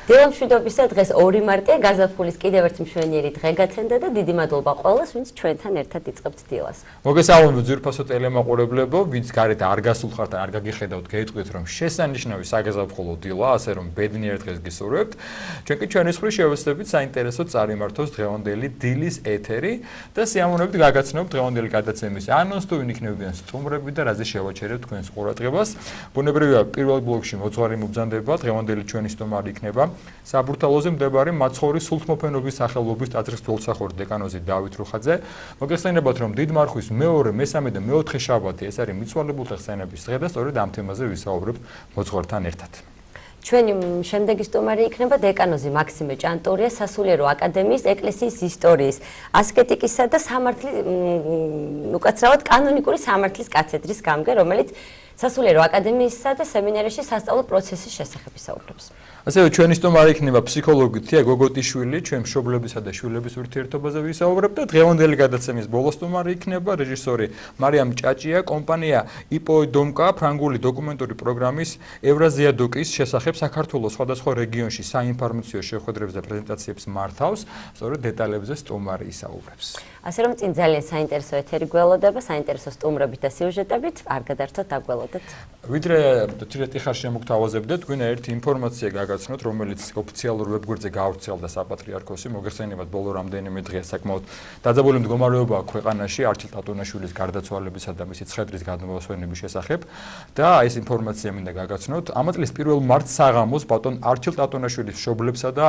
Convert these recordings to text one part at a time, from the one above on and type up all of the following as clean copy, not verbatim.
დილამშვიდობისა დღეს 2 მარტია გაზაფხულის კიდევ ერთი მშვენიერი დღე გაცენდა და დიდი მადლობა ყველას, ვინც ჩვენთან ერთად იწყებთ დილას. მოგესალმებით ძვირფასო ტელემაყურებლებო, ვინც გარეთ არ გასულხართ და არ გაგიხედავთ, გეტყვით რომ შესანიშნავი საგაზაფხულო დილა, ასე რომ ბედნიერ დღეს გისურვებთ. ჩვენ კი ჩვენი ხრი შევეცდებით საინტერესო წარიმართოს დღევანდელი დილის ეთერი და სიამოვნებით გაგაცნობთ დღევანდელი გადაცემის ანონსს თუ ვინ იქნებიან სტუმრები და რაზე შევაჩერებთ თქვენს ყურადღებას. ბუნებრივია პირველ ბლოკში მოძღვარი მობრძანდება, დღევანდელი ჩვენი სტუმარი იქნება საბურთალოზე მდებარე მაცხოვრის სულთმოფენობის სახელობის ტაძრის გულსახური დეკანოზი დავით რუხაძე. მოგესალმებათ რომ დიდ მარხვის მეორე, მესამე და მეოთხე შაბათი ეს არის მიცვალებულთა ხსენების დღე და სწორედ ამ თემაზე ვისაუბრებთ მოძღვართან ერთად. ჩვენი შემდეგი სტუმარი იქნება დეკანოზი მაქსიმე ჭანტურია, სასულიერო აკადემიის ეკლესიის ისტორიის, ასკეტიკისა და უკაცრავად კანონიკური სამართლის კათედრის გამგე, რომელიც სასულიერო აკადემიისა და სემინარიაში სასწავლო პროცესის შესახებ ისაუბრებს. ასევე ჩვენი სტუმარი იქნება ფსიქოლოგი თია გოგოტიშვილი, ჩვენ მშობლებისა და შვილების ურთიერთობაზე ვისაუბრებთ და დღევანდელი გადაცემის ბოლო სტუმარი იქნება რეჟისორი მარიამ ჭაჭია, კომპანია იპოიდომკა ფრანგული დოკუმენტური პროგრამის ევრაზიადოკის შესახებ საქართველოს სხვადასხვა რეგიონში საინფორმაციო შეხვედრებს და პრეზენტაციებს მართავს, სწორედ დეტალებზე სტუმარი ისაუბრებს. ასე რომ წინ ძალიან საინტერესო ეთერი გველოდება, საინტერესო სტუმრებით და სიუჟეტებით, არ გადართოთ, დაგველოდეთ. ვიდრე თირეთი ხარ შემოგთავაზებდეთ, გვინდა ერთი ინფორმაცია გაგაცნოთ, რომელიც ოფიციალურ ვებგვერდზე გაავრცელდა საპატრიარქოსი, მოგეხსენებათ ბოლო რამდენიმე დღე საკმაოდ დაძაბული მდგომარეობა ქვეყანაში არჩილ ტატონაშვილის გარდაცვალებისა და მისი ცხედრის გადმოსვენების შესახებ და ეს ინფორმაცია მინდა გაგაცნოთ. ამ წლის 1 მარტს საღამოს ბატონ არჩილ ტატონაშვილის მშობლებსა და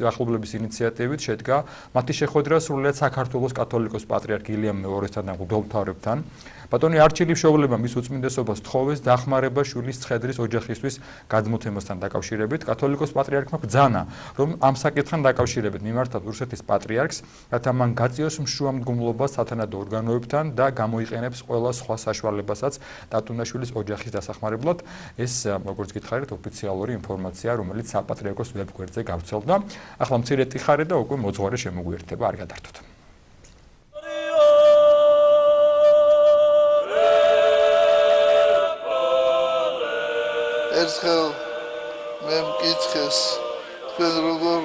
ახლობლების ინიციატივით შედგა მათი შეხვედრა სრულიად საქართველოს კათოლიკოს პატრიარქ ილიამ მეორესთან და მღვდელმთავრებთან. ბატონი არჩილის მშობლებმა მის უწმინდესობას თხოვეს დახმარება შვილის ცხედრის ოჯახისთვის გადმოცემასთან დაკავშირებით. კათოლიკოს პატრიარქმა ბრძანა, რომ ამ საკითხთან დაკავშირებით მიმართავ რუსეთის პატრიარქს, რათა მან გაწიოს მშუამდგომლობა სათანადო ორგანოებთან და გამოიყენებს ყველა სხვა საშუალებასაც ტატუნაშვილის ოჯახის დასახმარებლად. ეს, როგორც გითხარით, ოფიციალური ინფორმაცია, რომელიც საპატრიარქოს ვებგვერდზე გავრცელდა. ახლა მცირეთი ხარი და უკვე მოძღვარი შემოგვიერთება, არ გადართოთ. ერთხელ მე მკითხეს, თქვენ როგორ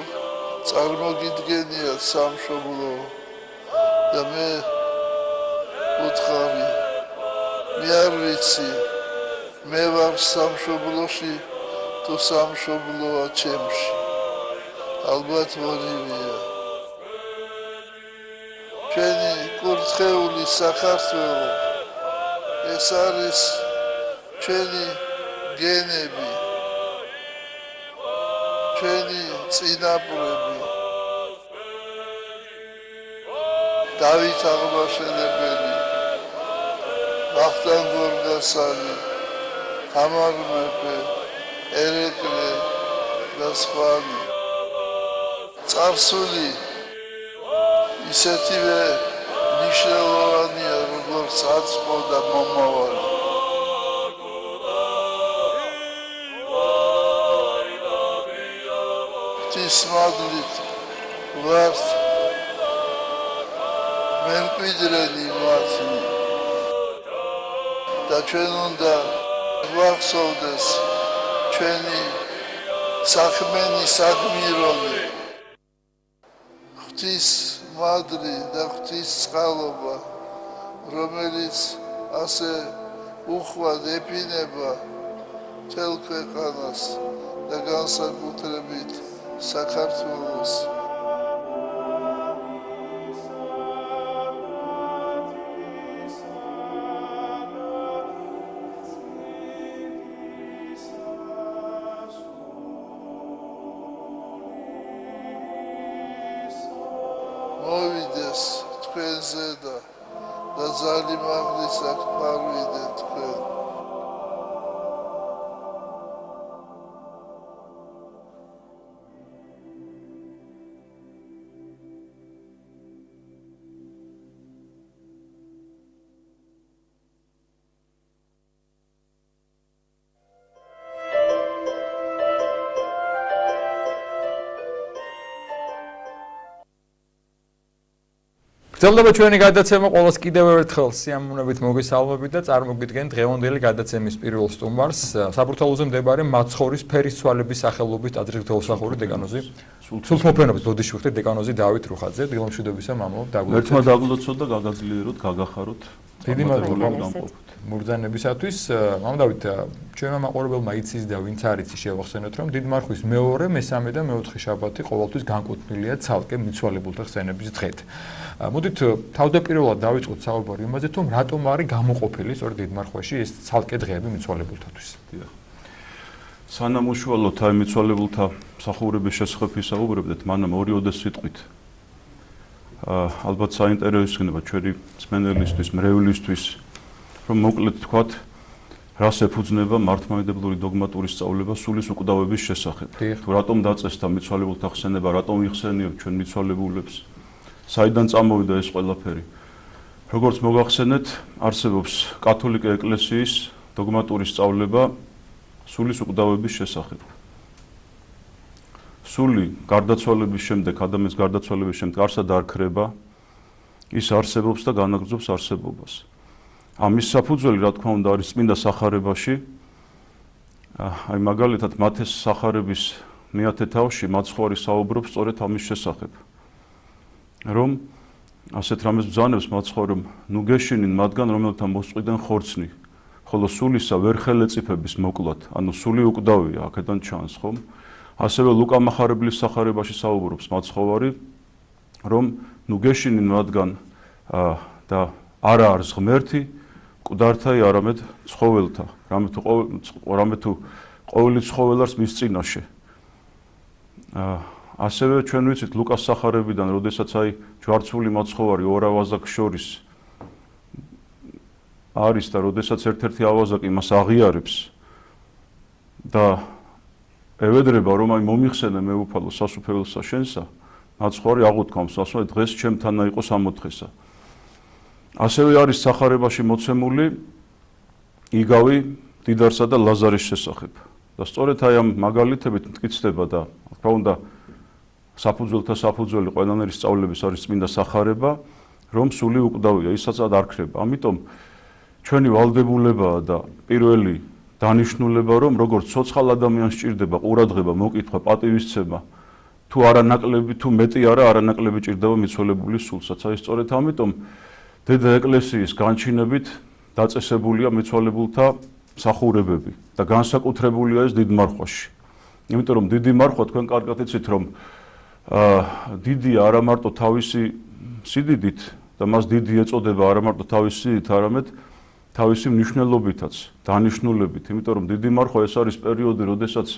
წარმოგიდგენიათ სამშობლო და მე ვუთხარი, მე არ ვიცი, მე ვარ სამშობლოში თუ სამშობლოა ჩემში, ალბათ ორივეა. ჩვენი კურთხეული საქართველო, ეს არის ჩვენი გენები, ჩვენი წინაპრები, დავით აღმაშენებელი, ვახტანგ გორგასალი, თამარ მეფე, ერეკლე და სხვანი. წარსული ისეთივე მნიშვნელოვანია, როგორც აწმყო და მომავალი. სმადლით ვართ მემკვიდრენი მათი და ჩვენ უნდა ვახსოვდეს ჩვენი საქმენი საგმირონი, ღვთის მადლი და ღვთის წყალობა, რომელიც ასე უხვად ეფინება მთელ ქვეყანას და განსაკუთრებით საქართველოს. მოვიდეს თქვენზე და და ზალი მაგნის აქ ფარვიდე თქვენ. გრძელდება ჩვენი გადაცემა, ყოველს კიდევ ერთხელ სიამოვნებით მოგესალმებით და წარმოგიდგენთ დღევანდელი გადაცემის პირველ სტუმარს, საბურთალოზე მდებარე მაცხოვრის ფერის ცვალების სახელობის ტაძრის ღვთაოსახური დეკანოზი, სულთმოფენობის ბოდიშვიხტი დეკანოზი დავით რუხაძე. დილამშვიდობისა მამაო, დაგვიწყოთ. ერთმა დაგლოცოთ და გაგაძლიეროთ, გაგახაროთ. დიდი მადლობა მოგზანებისათვის. მამაო დავით, ჩვენმა მაყურებელმა იცის და ვინც არ იცის შევახსენოთ, რომ დიდმარხვის მეორე, მესამე და მეოთხე შაბათი ყოველთვის განკუთვნილია ცალკე მიცვალებულთა ხსენების დღედ. მოდით თავდაპირველად დავიწყოთ საუბარი იმაზე, თუ რატომ არის გამოყოფილი სწორედ დიდმარხვაში ეს ცალკე დღეები მიცვალებულთათვის. სანამ უშუალოდ აი მიცვალებულთა მსახურების შესახებ ვისაუბრებდეთ, მანამ ორი ოდესიტყვით. ალბათ საინტერესო იქნება ჩვენი მსმენელისთვის, მრევლისთვის, რომ მოკლედ თქვათ, რას ეფუძნება მართლმადიდებლური დოგმატური სწავლება სულის უკვდავების შესახებ. თუ რატომ დაწესდა მიცვალებულთა ხსენება, რატომ იხსენიებთ ჩვენ მიცვალებულებს? საიდან წამოვიდა ეს ყველაფერი? როგორც მოგახსენეთ, არსებობს კათოლიკე ეკლესიის დოგმატური სწავლება სულის უკვდავების შესახებ. სული გარდაცვალების შემდეგ, ადამიანის გარდაცვალების შემდეგ არსად არ ქრება, ის არსებობს და განაგრძობს არსებობას. ამის საფუძველი, რა თქმა უნდა, არის წმინდა სახარებაში. აი მაგალითად, მათეს სახარების მეათე თავში მაცხვარი საუბრობს სწორედ ამის შესახებ. რომ ასეთ რამეს ბრძანებს მაცხვარი, რომ ნუ გეშინინ მათგან, რომელთა მოსწყვიდან ხორცნი, ხოლო სულისა ვერ ხელეწიფების მოკლათ, ანუ სული უკვდავია, აქედან ჩანს, ხომ? ასევე ლუკა მახარებლის სახარებაში საუბრობს მაცხვარი, რომ ნუ გეშინინ მათგან და არა არის ღმერთი, მკვდართაი არამედ ცხოველთა, რამე თუ ყოველი ცხოველ არის მის წინაშე. ასევე ჩვენ ვიცით ლუკას სახარებიდან, როდესაც აი ჯვარცული მაცხოვარი ორ ავაზაკს შორის არის და როდესაც ერთ-ერთი ავაზაკი მას აღიარებს და ევედრება, რომ აი მომიხსენე მეუფალო სასუფეველსა შენსა, მაცხვარი აღუთქვამს, ասում է დღეს ჩემთანა იყო სამოთხესა. ასევე არის სახარებაში მოცემული იგავი დიდარსა და ლაზარის შესახებ. და სწორედ აი ამ მაგალითებით მტკიცდება და თქმა უნდა საფუძველთა საფუძველი ყველანაირი სწავლების არის წმინდა სახარება, რომ სული უკვდავია, ისაც არ ქრება. ამიტომ ჩვენი ვალდებულებაა და პირველი დანიშნულება, რომ როგორც ცოცხალ ადამიანს სჭირდება ყურადღება, მოკითხვა, პატივისცემა, თუ არანაკლები, თუ მეტი არანაკლები ჭირდება მიცვალებულის სულსაც. აი სწორედ ამიტომ დედა ეკლესიის განჩინებით დაწესებულია მიცვალებულთა მსახურებები და განსაკუთრებულია ეს დიდმარხვაში. იმიტომ რომ დიდი მარხვა თქვენ კარგად იცით, რომ დიდია არა მარტო თავისი სიდიდით და მას დიდი ეწოდება არა მარტო თავისი სიდიდით, არამედ თავისი მნიშვნელობითაც, დანიშნულებით, იმიტომ რომ დიდი მარხვა ეს არის პერიოდი, როდესაც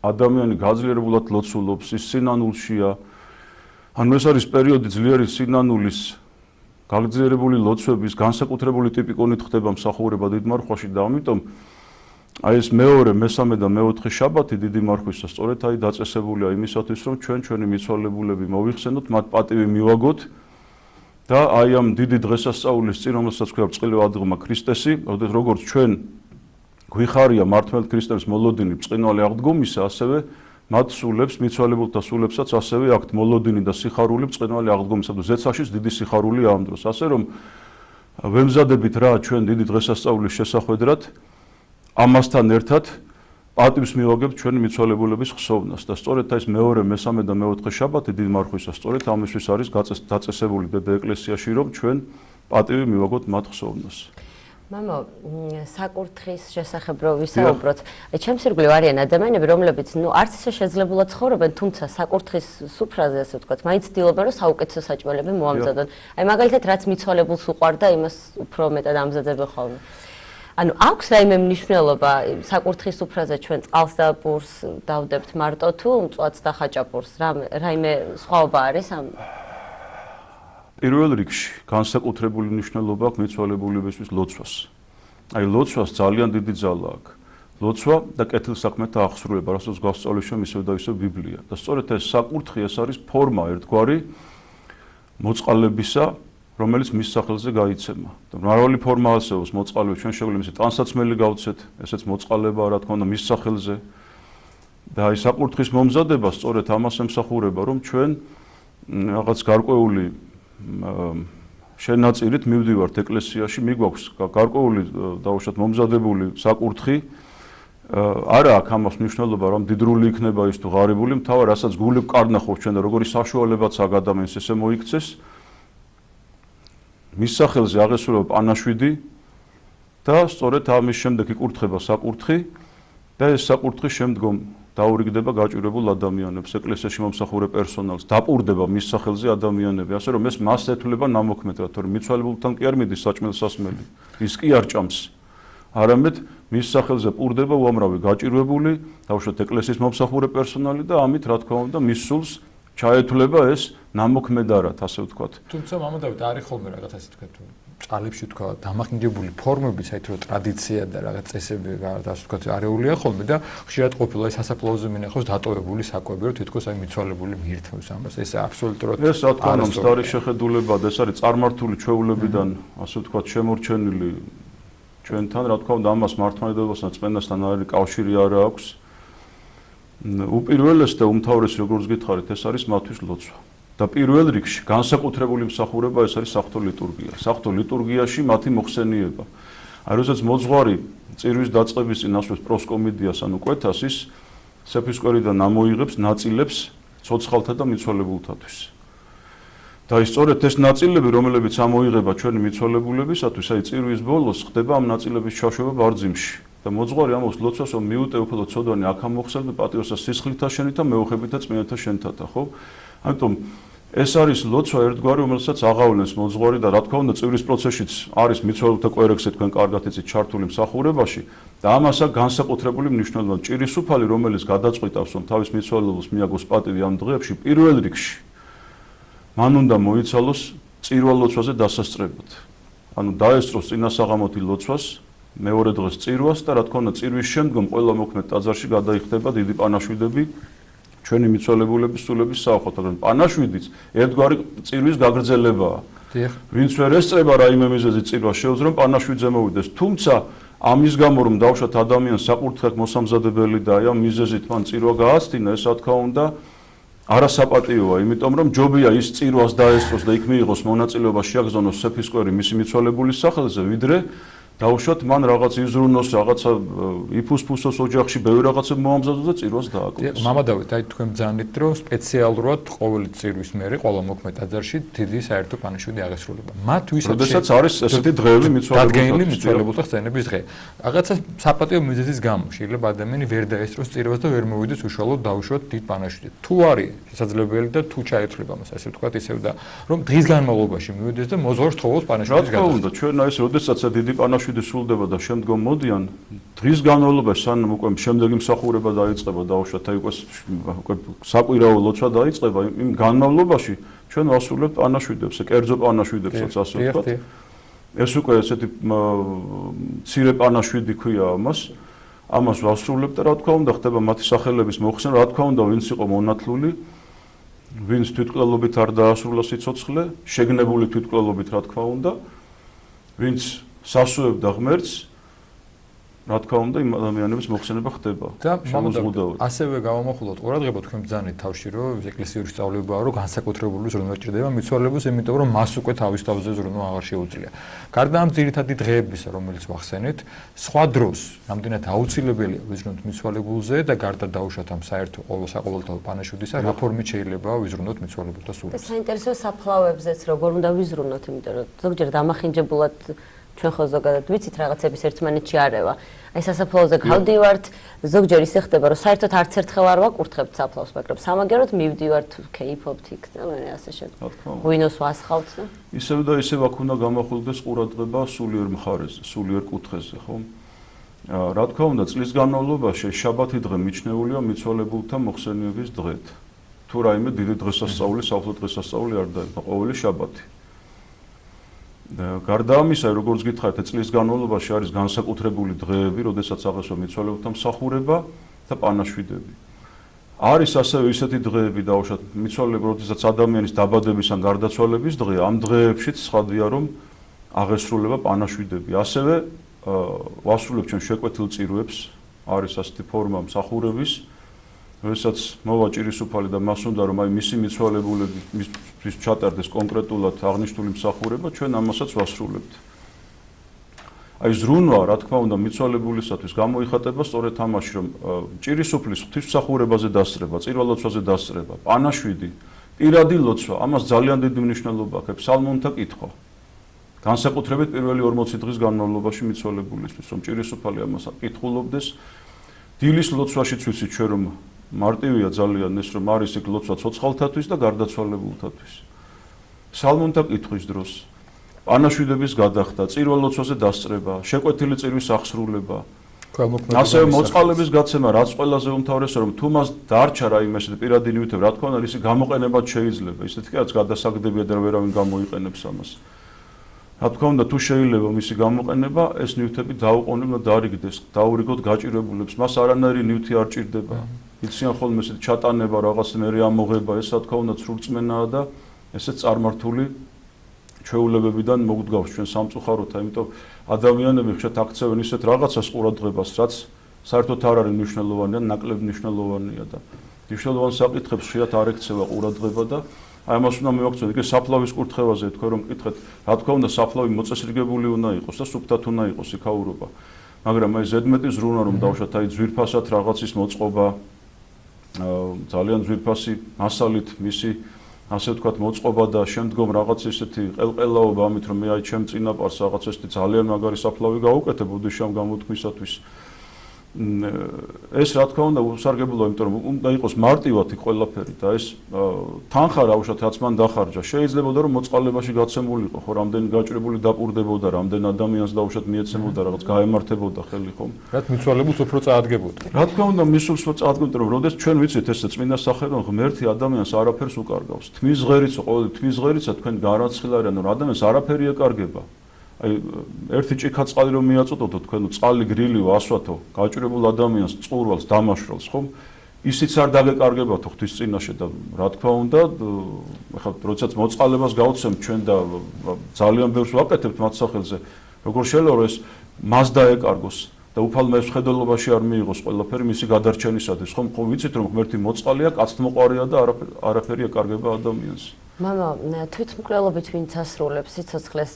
ადამიანი გაძლიერებულად ლოცულობს, ის სინანულშია. ანუ ეს არის პერიოდი ძლიერი სინანულის, გაგრძელებული ლოცვების, განსაკუთრებული ტიპიკონით ხდება მსახურება დიდ მარხვაში და ამიტომ აი ეს მეორე, მესამე და მეოთხე შაბათი დიდი მარხვისა სწორედ აი დაწესებულია იმისათვის, რომ ჩვენი მიცვალებულები მოვიხსენოთ, მათ პატივი მივაგოთ და აი ამ დიდი დღესასწაულის წინ, რომელსაც ქვია ბრწყინვალე აღდგომა ქრისტესი, როგორც ჩვენ გვიხარია მართლმადიდებლ ქრისტეებს მოლოდინი ბრწყინვალე აღდგომისა, ასევე მათ სულებს, მიცვალებულთა სულებსაც ასევე აქვთ მოლოდინი და სიხარული ბრწყინვალე აღდგომისა და ზეცაშიც დიდი სიხარულია ამ დროს. ასე რომ ვემზადებით რა ჩვენ დიდი დღესასწაულის შესახვედრად, ამასთან ერთად პატივს მივაგებთ ჩვენი მიცვალებულების ხსოვნას და სწორედ ეს მეორე, მესამე და მეოთხე შაბათი დიდი მარხვისა სწორედ ამისთვის არის დაწესებული დედა ეკლესიაში, რომ ჩვენ პატივი მივაგოთ მათ ხსოვნას. მამო, საკურთხის შესახებ რო ვისაუბროთ, ჩემს ირგვლივ არიან ადამიანები, რომლებიც არც ისე შეძლებულად ცხოვრობენ, თუმცა საკურთხის სუფრაზე, ასე ვთქვათ, მაინც ცდილობენ, რომ საუკეთესო საჭმელები მოამზადონ. აი მაგალითად, რაც მიცვალებულს უყვარდა, იმას უფრო მეტად ამზადებენ ხოლმე. ანუ აქვს რაიმე მნიშვნელობა საკურთხის სუფრაზე ჩვენ წყალს და პურს დავდებთ მარტო თუ მწვადს და ხაჭაპურს? რაიმე სხვაობა არის ამ? პირველ რიგში განსაკუთრებული მნიშვნელობა აქვს მიცვალებულებისთვის ლოცვას. აი ლოცვას ძალიან დიდი ძალა აქვს. ლოცვა და კეთილსაქმეთა აღსრულება, რასაც გვასწავლის რომ ისევ და ისევ ბიბლია. და სწორედ ეს საკურთხი ეს არის ფორმა ერთგვარი მოწყალებისა, რომელიც მის სახელზე გაიცემა. და მრავალი ფორმა არსებობს მოწყალების, ჩვენ შეგვიძლია მისი ტანსაცმელი გავცეთ, ესეც მოწყალებაა, რა თქმა უნდა, მის სახელზე. და აი საკურთხის მომზადება სწორედ ამას ემსახურება, რომ ჩვენ რაღაც გარკვეული შენაწირით მივდივართ ეკლესიაში, მიგვაქვს გარკვეული დაუშვათ მომზადებული საკურთხი. არა აქვს ამას მნიშვნელობა, რომ დიდრული იქნება ის თუ ღარიბული, მთავარ რასაც გული ვკარნახობს ჩვენ და როგორი საშუალებაც აქვს ადამიანს ესე მოიქცეს. მის სახელზე აღესრულება პანაშვიდი და სწორედ ამის შემდეგ იკურთხება საკურთხი და ეს საკურთხი შემდგომ დაურიგდება გაჭირებულ ადამიანებს, ეკლესიაში მომსახურე პერსონალს, დაპურდება მის სახელზე ადამიანები, ასე რომ ეს მას ეთვლება ნამოქმედად, თორემ მიცვალებულთან კი არ მიდის საჭმელ-სასმელი, ის კი არ ჭამს. არამედ მის სახელზე პურდება უამრავი გაჭირვებული, დაუშვათ ეკლესიის მომსახურე პერსონალი და ამით რა თქმა უნდა მის სულს ჩაეთვლება ეს ნამოქმედარად, ასე ვთქვათ. თუმცა მამადავით არის ხოლმე რაღაც ასე ვთქვათ, წალებში თქვა დამახინჯებული ფორმები, საერთოდ ტრადიცია და რაღაც წესები, ასე ვთქვათ, არეულია ხოლმე და ხშირად ყოფილა სასაფლაოზე მინახავს დატოვებული საკვები, რომ თითქოს აი მიცვალებული მიირთმევს ამას. ეს აბსოლუტურად ეს რა თქმა უნდა მცდარი შეხედულება და ეს არის წარმართული ჩვეულებიდან, ასე ვთქვათ, შემორჩენილი ჩვენთან, რა თქმა უნდა, ამას მართლმადიდებლობასთან, წმენდასთან არის კავშირი არა აქვს. უპირველეს და უმთავრესი როგორც გითხარით, ეს არის მათთვის ლოცვა. და პირველ რიგში განსაკუთრებული მსახურება ეს არის საღვთო ლიტურგია. საღვთო ლიტურგიაში მათი მოხსენიება. აი როდესაც მოძღვარი წირვის დაწყების წინ ასვებს პროსკომიდიას ანუ კვეთას ის სეფისკვერიდან ამოიღებს ნაწილებს ცოცხალთა და მიცვალებულთათვის. და ის სწორედ ეს ნაწილები, რომლებიც ამოიღება ჩვენი მიცვალებულებისათვის, აი წირვის ბოლოს ხდება ამ ნაწილების ჩაშვება ბარძიმში. და მოძღვარი ამბობს ლოცვას, რომ მიუტე უფალო ცოდვანი აქ ამოხსენე პატიოსა სისხლითა შენითა მეუხებითა წმინდათა შენთათა, ხო? ამიტომ ეს არის ლოცვა ერთგვარი, რომელსაც აღავლენს მოძღვარი და რა თქმა უნდა წირვის პროცესშიც არის მიცვალებულთა კვერექსე თქვენ კარგად იცით ჩართული მსახურებაში და ამას აქვს განსაკუთრებული მნიშვნელობა. ჭირისუფალი, რომელიც გადაწყვიტავს, რომ თავის მიცვალებულს მიაგოს პატივი ამ დღეებში, პირველ რიგში მან უნდა მოიცალოს წირვალ ლოცვაზე დასასწრებად. ანუ დაესწროს წინასაღამოთი ლოცვას, მეორე დღეს წირვას და რა თქმა უნდა წირვის შემდგომ ყველა მოქმედ ტაძარში გადაიხდება დიდი პანაშვიდები ჩვენი მიცვალებულების სულების საოხოთ, მაგრამ პანაშვიდიც ერთგვარი წირვის გაგრძელებაა. ვინც ვერ ესწრება რაიმე მიზეზით წირვას შეუძლია რომ პანაშვიდზე მოვიდეს. თუმცა ამის გამო რომ დავუშვათ ადამიანს საკურთხე მოსამზადებელი და აი ამ მიზეზით მან წირვა გააცდინა, ეს რა თქმა უნდა არასაპატიოა, იმიტომ რომ ჯობია ის წირვას დაესწროს და იქ მიიღოს მონაწილეობა შეაგზავნოს სეფისკვერი მისი მიცვალებულის სახელზე, ვიდრე დავუშვათ მან რაღაც იზრუნოს, რაღაცა იფუსფუსოს ოჯახში, ბევრი რაღაცა მოამზადოს და წირვას დააკლდეს. მამადავით, აი თქვენ ბრძანით, რომ სპეციალურად ყოველი წირვის მერე ყველა მოქმედ ტაძარში დიდი საერთო პანაშვიდი აღესრულება. მათ ვისაც როდესაც არის ესეთი დღეები დადგენილი მიცვალებულთა ხსენების დღე. რაღაცა საპატიო მიზეზის გამო შეიძლება ადამიანი ვერ დაესწროს წირვას და ვერ მოვიდეს უშუალოდ დავუშვათ დიდ პანაშვიდად. თუ არის შესაძლებელი და თუ ჩაეთვლება მას, ასე ვთქვათ, ისევ და რომ დღის განმავლობაში მივიდეს და მოძღვარს თხოვოს პანაშვიდის გადასწრება. რა თქმა უნდა, ჩვენ ეს როდესაც დიდი პანაშვიდი სრულდება და შემდგომ მოდიან დღის განმავლობაში სანამ უკვე შემდეგი მსახურება დაიწყება დაუშვათ აი უკვე საკვირაო ლოცვა დაიწყება იმ განმავლობაში ჩვენ ვასრულებთ პანაშვიდებს, კერძო პანაშვიდებსაც ასე ვთქვათ. ეს უკვე ესეთი მცირე პანაშვიდი ქვია ამას ვასრულებთ და რა თქმა უნდა ხდება მათი სახელების მოხსენა, რა თქმა უნდა ვინც იყო მონათლული, ვინც თვითმკვლელობით არ დაასრულა სიცოცხლე, შეგნებული თვითმკვლელობით რა თქმა უნდა, ვინც სასუებდა ღმერთს, რა თქმა უნდა იმ ადამიანების მოხსენება ხდება. და მამადავით, ასევე გავამახვილოთ ყურადღება თქვენ ბრძანით თავში, რომ ეკლესიური სწავლებაა, რომ განსაკუთრებული ზრუნვა ჭირდება მიცვალებულს, იმიტომ რომ მას უკვე თავის თავზე ზრუნვა აღარ შეუძლია. გარდა ამ ძირითადი დღეებისა, რომელიც ვახსენეთ, სხვა დროს რამდენად აუცილებელია ვიზრუნოთ მიცვალებულზე და გარდა დაუშვათ ამ საერთო საყოველთაო პანაშვიდისა, რა ფორმით შეიძლება ვიზრუნოთ მიცვალებულთა სულებს. ეს საინტერესოა საფლავებზეც როგორ უნდა ვიზრუნოთ, იმიტომ რომ ზოგჯერ დამახინჯებულად ჩვენ ხო ზოგადად ვიცით რაღაცების ერთმანეთში არევა. აი სასაფლაოზე გავდივართ, ზოგჯერ ისე ხდება, რომ საერთოდ არც ერთხელ არ ვაკურთხებთ საფლავს, მაგრამ სამაგეროდ მივდივართ, კეიფობთ იქ და მე ასე შემდეგ. ღვინოს ვასხავთ და ისევ და ისევ აქ უნდა გამახვილდეს ყურადღება სულიერ მხარეზე, სულიერ კუთხეზე, ხო? რა თქმა უნდა, წლის განმავლობაში შაბათი დღე მიჩნეულია მიცვალებულთა მოხსენიების დღედ. თუ რაიმე დიდი დღესასწაული, საღვთო დღესასწაული არ დაერქვა, ყოველი შაბათი. გარდა ამისა, როგორც გითხარით, წლის განმავლობაში არის განსაკუთრებული დღეები, როდესაც აღესვა მიცვალებულთა მსახურება და პანაშვიდები. არის ასევე ისეთი დღეები, დაუშვათ მიცვალებულები, როდესაც ადამიანის დაბადების ან გარდაცვალების დღე, ამ დღეებშიც ცხადია, რომ აღესრულება პანაშვიდები. ასევე ვასრულებთ ჩვენ შეკვეთილ წირვებს, არის ასეთი ფორმა მსახურების, როდესაც მოვა ჭირისუფალი და მას უნდა რომ მისი მიცვალებულების ჩატარდეს კონკრეტულად აღნიშნული მსახურება, ჩვენ ამასაც ვასრულებთ. ზრუნვა, რა თქმა უნდა, მიცვალებულისათვის გამოიხატება სწორედ ამაში, რომ ჭირისუფლის ღვთისმსახურებაზე დასწრება, წირვალოცვაზე დასწრება, პანაშვიდი, პირადი ლოცვა, ამას ძალიან დიდი მნიშვნელობა აქვს ფსალმუნთა კითხვა. განსაკუთრებით პირველი 40 დღის განმავლობაში მიცვალებულისთვის, რომ ჭირისუფალი ამას კითხულობდეს. დილის ლოცვაშიც ვიცით ჩვენ, რომ მარტივია ძალიან ეს, რომ არის იქ ლოცვა ცოცხალთათვის და გარდაცვალებულთათვის. ფსალმუნთა კითხვის დროს პანაშვიდების გადახდა, წირვალოცვაზე დასწრება, შეკვეთილი წირვის აღსრულება, ასევე მოწყალების გაცემა, რაც ყველაზე უმთავრესია, რომ თუ მას დარჩა რაიმე ესეთი პირადი ნივთები, რა თქმა უნდა, ისი გამოყენებაც შეიძლება. ისეთი კი რაც გადასაგდებია და ვერავინ გამოიყენებს ამას. რა თქმა უნდა, თუ შეიძლება მისი გამოყენება, ეს ნივთები დაუყოვნებლივ და დაარიგდეს, დაურიგოთ გაჭირებულებს, მას არანაირი ნივთი არ ჭირდება. იციან ხოლმე ესეთი ჩატანება, რაღაც მერე ამოღება, ეს რა თქმა უნდა ცრურწმენაა და ესეც წარმართული ჩვეულებებიდან მოგდგავს ჩვენ სამწუხაროთა, იმიტომ ადამიანები ხშირად აქცევენ ისეთ რაღაცას ყურადღებას, რაც საერთოდ არ არის მნიშვნელოვანი და ნაკლებ მნიშვნელოვანია და მნიშვნელოვან საკითხებს ხშირად არ ექცევა ყურადღება და აი ამას უნდა მივაქცევთ. იგი საფლავის კურთხევაზე თქვენ რომ მკითხეთ, რა თქმა უნდა საფლავი მოწესრიგებული უნდა იყოს და სუფთად უნდა იყოს იქაურობა. მაგრამ აი ზედმეტი ზრუნვა რომ დავუშვათ, აი ძვირფასად რაღაცის მოწყობა, ძალიან ძვირფასი მასალით მისი ასე ვთქვათ მოწყობა და შემდგომ რაღაც ისეთი ყელყელაობა ამით რომ მე აი ჩემ წინაპარს რაღაც ესეთი ძალიან მაგარი საფლავი გავუკეთე ბუდიშამ გამოთქმისათვის. ეს რა თქმა უნდა უსარგებლოა, იმიტომ რომ უნდა იყოს მარტივად იქ ყველაფერი და ეს თანხა რა უშოთ რაც მან დახარჯა. შეიძლებოდა რომ მოწყალებაში გაცემულიყო, ხო, რამდენი გაჭრებული დაპურდებოდა, რამდენ ადამიანს დაუშვათ მიეცემოდა, რაღაც გაემართებოდა ხელი, ხო? რაც მიცვალებულს უფრო წაადგებოდა. რა თქმა უნდა მისულს უფრო წაადგებოდა, რომ როდეს ჩვენ ვიცით ეს წმინდა სახელმწიფო ღმერთი ადამიანს არაფერს უკარგავს. თმის ღერიცა, ყოველი თმის ღერიცა თქვენ გარაცხილარიან, რომ ადამიანს არაფერი ეკარგება. აი ერთი ჭიქაწყალი რომ მიაწოდოთ თქვენ წყალი გრილიო ასვათო გაჭრებულ ადამიანს წყურვალს დამაშრალს ხომ ისიც არ დაგეკარგებათო ღვთის წინაშე და რა თქმა უნდა ახლა როდესაც მოწყალებას გავცემთ ჩვენ და ძალიან ბევრს ვაკეთებთ მათ სახელზე როგორ შეიძლება რომ ეს მას დაეკარგოს და უფალმა ეს ხედელობაში არ მიიღოს ყველაფერი მისი გადარჩენისათვის ხომ ვიცით რომ ღმერთი მოწყალია კაცთმოყარია და არაფერი ეკარგება ადამიანს. მამა თვითმკვლელობით ვინც ასრულებს სიცოცხლეს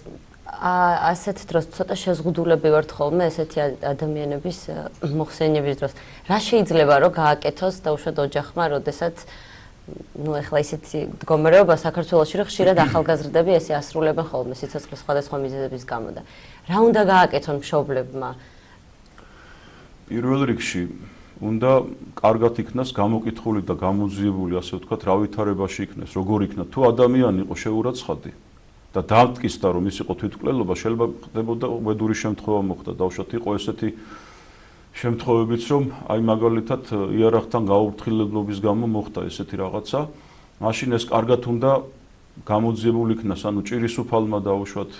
ასეთ დროს ცოტა შეზღუდულები ვართ ხოლმე ესეთი ადამიანების მოხსენების დროს. რა შეიძლება რომ გააკეთოს და უშუალოდ ოჯახმა, როდესაც ეხლა ისეთი მდგომარეობა საქართველოში რომ ხშირად ახალგაზრდები ესე ასრულებენ ხოლმე სიცოცხლის სხვადასხვა მიზეზების გამო და რა უნდა გააკეთონ მშობლებმა? პირველ რიგში უნდა კარგად იქნას გამოკითხული და გამოძიებული, ასე ვთქვათ, რა ვითარებაში იქნეს, როგორ იქნა, თუ ადამიანი იყო შეურაცხადი და დამტკიცდა რომ ის იყო თვითმკვლელობა, შეიძლება ხდებოდა უბედური შემთხვევა მოხდა, დავუშვათ იყო ესეთი შემთხვევებიც რომ აი მაგალითად იარაღთან გაუფრთხილებლობის გამო მოხდა ესეთი რაღაცა, მაშინ ეს კარგად უნდა გამოძიებული იქნას, ანუ ჭირისუფალმა დავუშვათ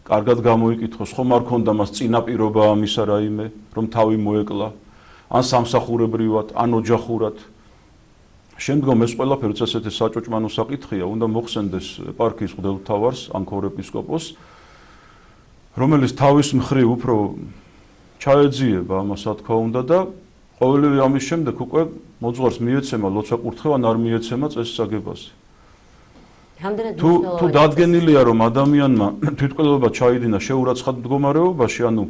კარგად გამოიკითხოს, ხომ არ ქონდა მას წინაპირობა ამისა რაიმე, რომ თავი მოეკლა, ან სამსახურებრივად, ან ოჯახურად. შემდგომ ეს ყველაფერი ესეთი საჭოჭმანო საკითხია, უნდა მოხსენდეს ეპარქიის მღვდელმთავარს, ან ქორეპისკოპოსს, რომელიც თავის მხრივ უფრო ჩაეძიება ამას, რა თქმა უნდა და ყოველივე ამის შემდეგ უკვე მოძღვარს მიეცემა ლოცვა კურთხევა, ან არ მიეცემა წესისაგებაზე. თუ დადგენილია რომ ადამიანმა თვითმკვლელობა ჩაიდინა შეურაცხად მდგომარეობაში, ანუ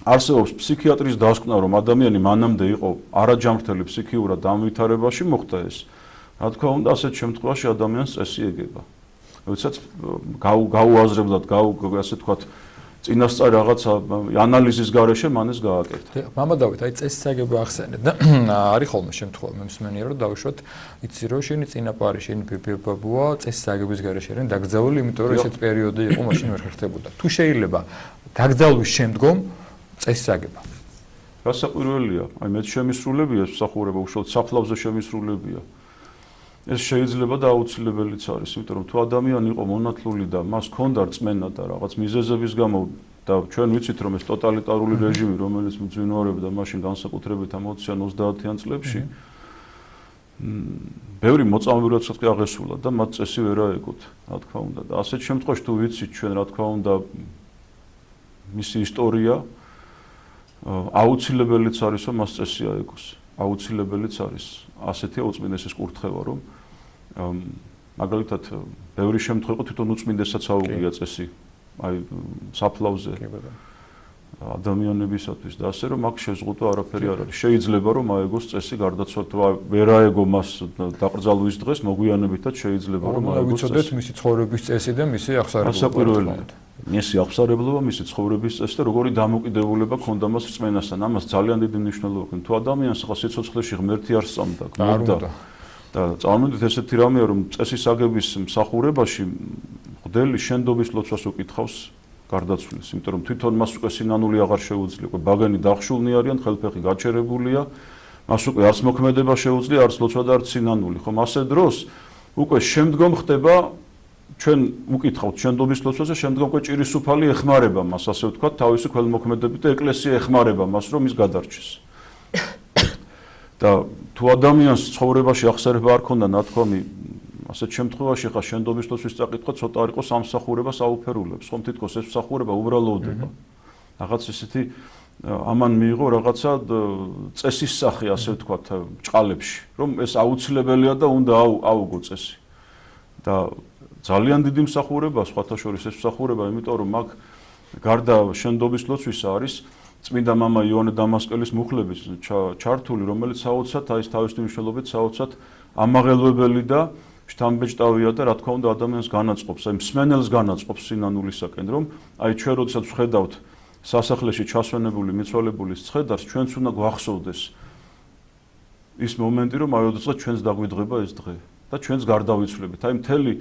არსებობს ფსიქიატრის დასკვნა რომ ადამიანი მანამდე იყო არაჯანმრთელი ფსიქიურად დამვითარებაში მოხდა ეს. რა თქმა უნდა ასეთ შემთხვევაში ადამიანს წესი ეგება. როდესაც გაუაზრებლად ასე ვთქვათ წინასწარ რაღაცა ანალიზის გარეშე მან ეს გააკეთა. მამა დავით, აი წესისაგება ახსენეთ და არის ხოლმე შემთხვევა მემსმენია რომ დავუშვათ, იცი რომ შენი წინაპარი, შენი ბაბუა წესისაგების გარეშე არის დაკრძალული, იმიტომ რომ ესეთ პერიოდი იყო, მაშინ ვერ ხერხდებოდა. თუ შეიძლება დაკრძალვის შემდგომ წესისაგება. გასაკვირველია, აი მეც შემისრულებია მსახურება, უშუალოდ საფლავზე შემისრულებია. ეს შეიძლება და აუცილებელიც არის, იმიტომ რომ თუ ადამიანი იყო მონათლული და მას ჰქონდა რწმენა და რაღაც მიზეზების გამო და ჩვენ ვიცით რომ ეს ტოტალიტარული რეჟიმი, რომელიც მძვინვარებდა მაშინ განსაკუთრებით 60-იან 30-იან წლებში, ბევრი მოწამეობაც კი აღესულა და მათ წესი ვერ აეგოთ, რა თქმა უნდა. და ასეთ შემთხვევაში თუ ვიცით ჩვენ, რა თქმა უნდა, მისი ისტორია აუცილებელიც არის რომ მას წესი აეგოს. აუცილებელიც არის ასეთი უწმინდესის კურთხევა, რომ მაგალითად ბევრი შემთხვევა იყო თვითონ უწმინდესაც აუგია წესი აი საფლავზე ადამიანებისათვის და ასე რომ აქ შეზღუდვა არაფერი არ არის. შეიძლება რომ აეგოს წესი გარდაცვალება, ვერ აეგო მას დაკრძალვის დღეს, მოგვიანებითაც შეიძლება რომ აეგოს წესი. ვიცოდეთ მისი ცხოვრების წესი და მისი აღსარებლობა. მისი აღსარებლობა, მისი ცხოვრების წესი და როგორი დამოკიდებულება ჰქონდა მას რწმენასთან. ამას ძალიან დიდი მნიშვნელობა აქვს. თუ ადამიანს ახლა სიცოცხლეში ღმერთი არ სწამდა, გმობდა და წარმოვიდგინეთ ესეთი რამეა, რომ წესის აგების მსახურებაში მღვდელი შენდობის ლოცვას უკითხავს გარდაცვლის, იმიტომ რომ თვითონ მას უკვე სინანული აღარ შეუძლია, უკვე ბაგანი დახშულნი არიან, ხელფეხი გაჩერებულია, მას უკვე არც მოქმედება შეუძლია, არც ლოცვა და არც სინანული. ხომ ასე დროს უკვე შემდგომ ხდება ჩვენ უკითხავთ შენდობის ლოცვაზე, შემდგომ უკვე ჭირისუფალი ეხმარება მას, ასე ვთქვათ, თავისი ქველმოქმედებით და ეკლესია ეხმარება მას, რომ ის გადარჩეს. და თუ ადამიანს ცხოვრებაში აღსარება არ ქონდა ნათქვამი, ასეთ შემთხვევაში ხა შენდობის ლოცვის წაკითხვა ცოტა არ იყოს ამსახურებას აუფერულებს, ხომ თითქოს ეს მსახურება უბრალოდება. რაღაც ესეთი ამან მიიღო რაღაცა წესის სახე, ასე ვთქვათ, ჭყალებში, რომ ეს აუცილებელია და უნდა აუგო წესი. და ძალიან დიდი მსახურება, სხვათა შორის ეს მსახურება, იმიტომ რომ აქ გარდა შენდობის ლოცვისა არის წმინდა მამა იოანე დამასკელის მუხლების ჩართული, რომელიც საოცრად აი თავის მნიშვნელობით საოცრად ამაღელვებელი და შთამბეჭდავია და რა თქმა უნდა ადამიანს განაწყობს, აი მსმენელს განაწყობს სინანულისაკენ, რომ აი ჩვენ როდესაც ვხედავთ სასახლეში ჩასვენებული მიცვალებულის ცხედარს, ჩვენც უნდა გვახსოვდეს ის მომენტი, რომ აი როდესაც ჩვენს დაგვიდგება ეს დღე და ჩვენს გარდავიცვლებით. აი მთელი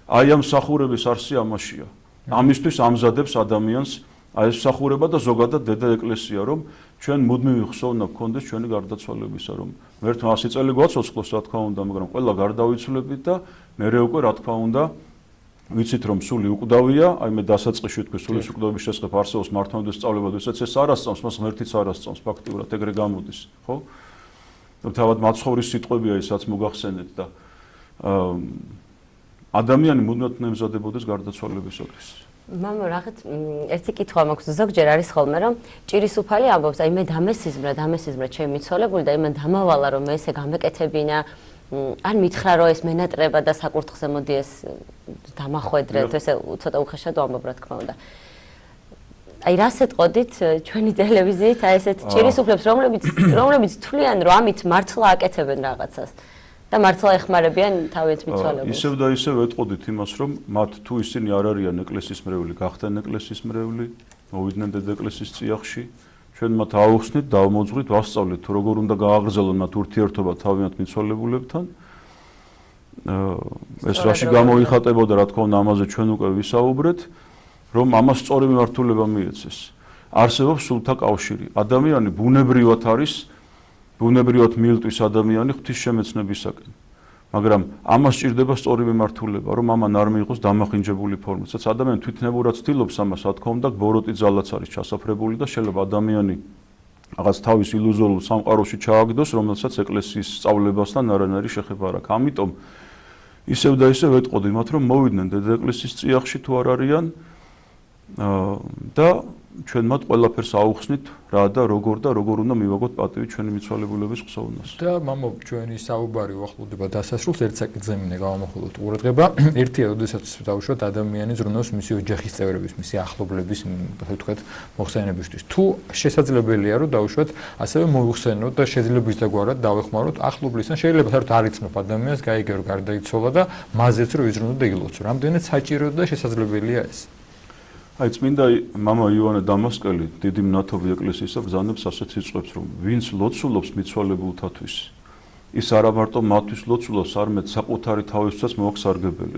აი ამ მსახურების არსი ამაშია. ამისთვის ამზადებს ადამიანს აი ეს მსახურება და ზოგადად დედა ეკლესია, რომ ჩვენ მუდმივი ხსოვნა გქონდეს ჩვენი გარდაცვალებისა, რომ ღმერთმა 100 წელი გვაცოცხლოს, რა თქმა უნდა, მაგრამ ყველა გარდავიცვლებით და მერე უკვე რა თქმა უნდა ვიცით რომ სული უკვდავია, აი მე დასაწყისში ვთქვი სულის უკვდავების შესახებ არსებობს მართლმადიდეს სწავლება, ვისაც ეს არ ასწავს, მას ღმერთიც არ ასწავს, ფაქტიურად ეგრე გამოდის, ხო? თავად მაცხოვრის სიტყვებია ისაც მოგახსენეთ და ადამიანი მუდმივად ემზადებოდეს გარდაცვალებისათვის. მამო, რაღაც ერთი კითხვა მაქვს, ზოგჯერ არის ხოლმე, რომ ჭირისუფალი ამბობს, აი მე დამესიზმრა ჩემი მიცვალებული და იმან დამავალა, რომ მე ესე გამეკეთებინა, ან მითხრა, რომ ეს მენატრება და საკურთხზე მოდი ეს დამახვედრე, თუ ესე ცოტა უხეშად ვამბობ, რა თქმა უნდა. აი რას ეტყოდით ჩვენი ტელევიზიით, აი ესეთ ჭირისუფლებს, რომლებიც თვლიან, რომ ამით მართლა აკეთებენ რაღაცას. და მართლა ეხმარებიან თავიანთ მიცვალებულს. ისევ და ისევ ეტყოდით იმას, რომ მათ თუ ისინი არ არიან ეკლესიის მრევლი, გახდნენ ეკლესიის მრევლი, მოვიდნენ დედა ეკლესიის წიაღში, ჩვენ მათ აუხსნით, დავმოძღვრით, ვასწავლეთ თუ როგორ უნდა გააგრძელონ მათ ურთიერთობა თავიანთ მიცვალებულებთან. ეს რაში გამოიხატებოდა, რა თქმა უნდა, ამაზე ჩვენ უკვე ვისაუბრეთ, რომ ამას სწორი მიმართულება მიეცეს. არსებობს სულთა კავშირი. ადამიანი ბუნებრივად არის ბუნებრივად მიილტვის ადამიანი ღვთისშემეცნებისაკენ. მაგრამ ამას სჭირდება სწორი მიმართულება, რომ ამან არ მიიღოს დამახინჯებული ფორმა. სადაც ადამიანი თვითნებურად ცდილობს ამას, რა თქმა უნდა, ბოროტი ძალაც არის ჩასაფრებული და შეიძლება ადამიანი რაღაც თავის ილუზორულ სამყაროში ჩააგდოს, რომელსაც ეკლესიის სწავლებასთან არანაირი შეხება არ აქვს. ამიტომ ისევ და ისევ ეტყოდი მათ, რომ მოვიდნენ დედა ეკლესიის წიაღში თუ არ არიან და ჩვენ მათ ყველაფერს აუხსნით რა და როგორ უნდა მივაგოთ პატივი ჩვენი მიცვალებულების ხსოვნას. და მამო, ჩვენი საუბარი უახლოვდება დასასრულს, ერთ საკითხზე მინდა გავამახვილოთ ყურადღება. ერთია, როდესაც დავუშვათ ადამიანი ზრუნავს მისი ოჯახის წევრების, მისი ახლობლების, ასე ვთქვათ, მოხსენებისთვის. თუ შესაძლებელია, რომ დავუშვათ, ასევე მოიხსენოთ და შეიძლება ისდაგვარად დავეხმაროთ ახლობლისთან, შეიძლება საერთოდ არ იცნობ ადამიანს, გაიგერო გარდაიცვალა და მაზეც რომ იზრუნო და ილოცო. რამდენად საჭირო და შესაძლებელია ეს? აი წმინდა მამა იოანე დამასკელი დიდი მნათობი ეკლესიისა ბრძანებს ასეთ სიტყვებს, რომ ვინც ლოცულობს მიცვალებულთათვის, ის არა მარტო მათთვის ლოცულობს, არამედ საკუთარი თავისთვისაც მოაქვს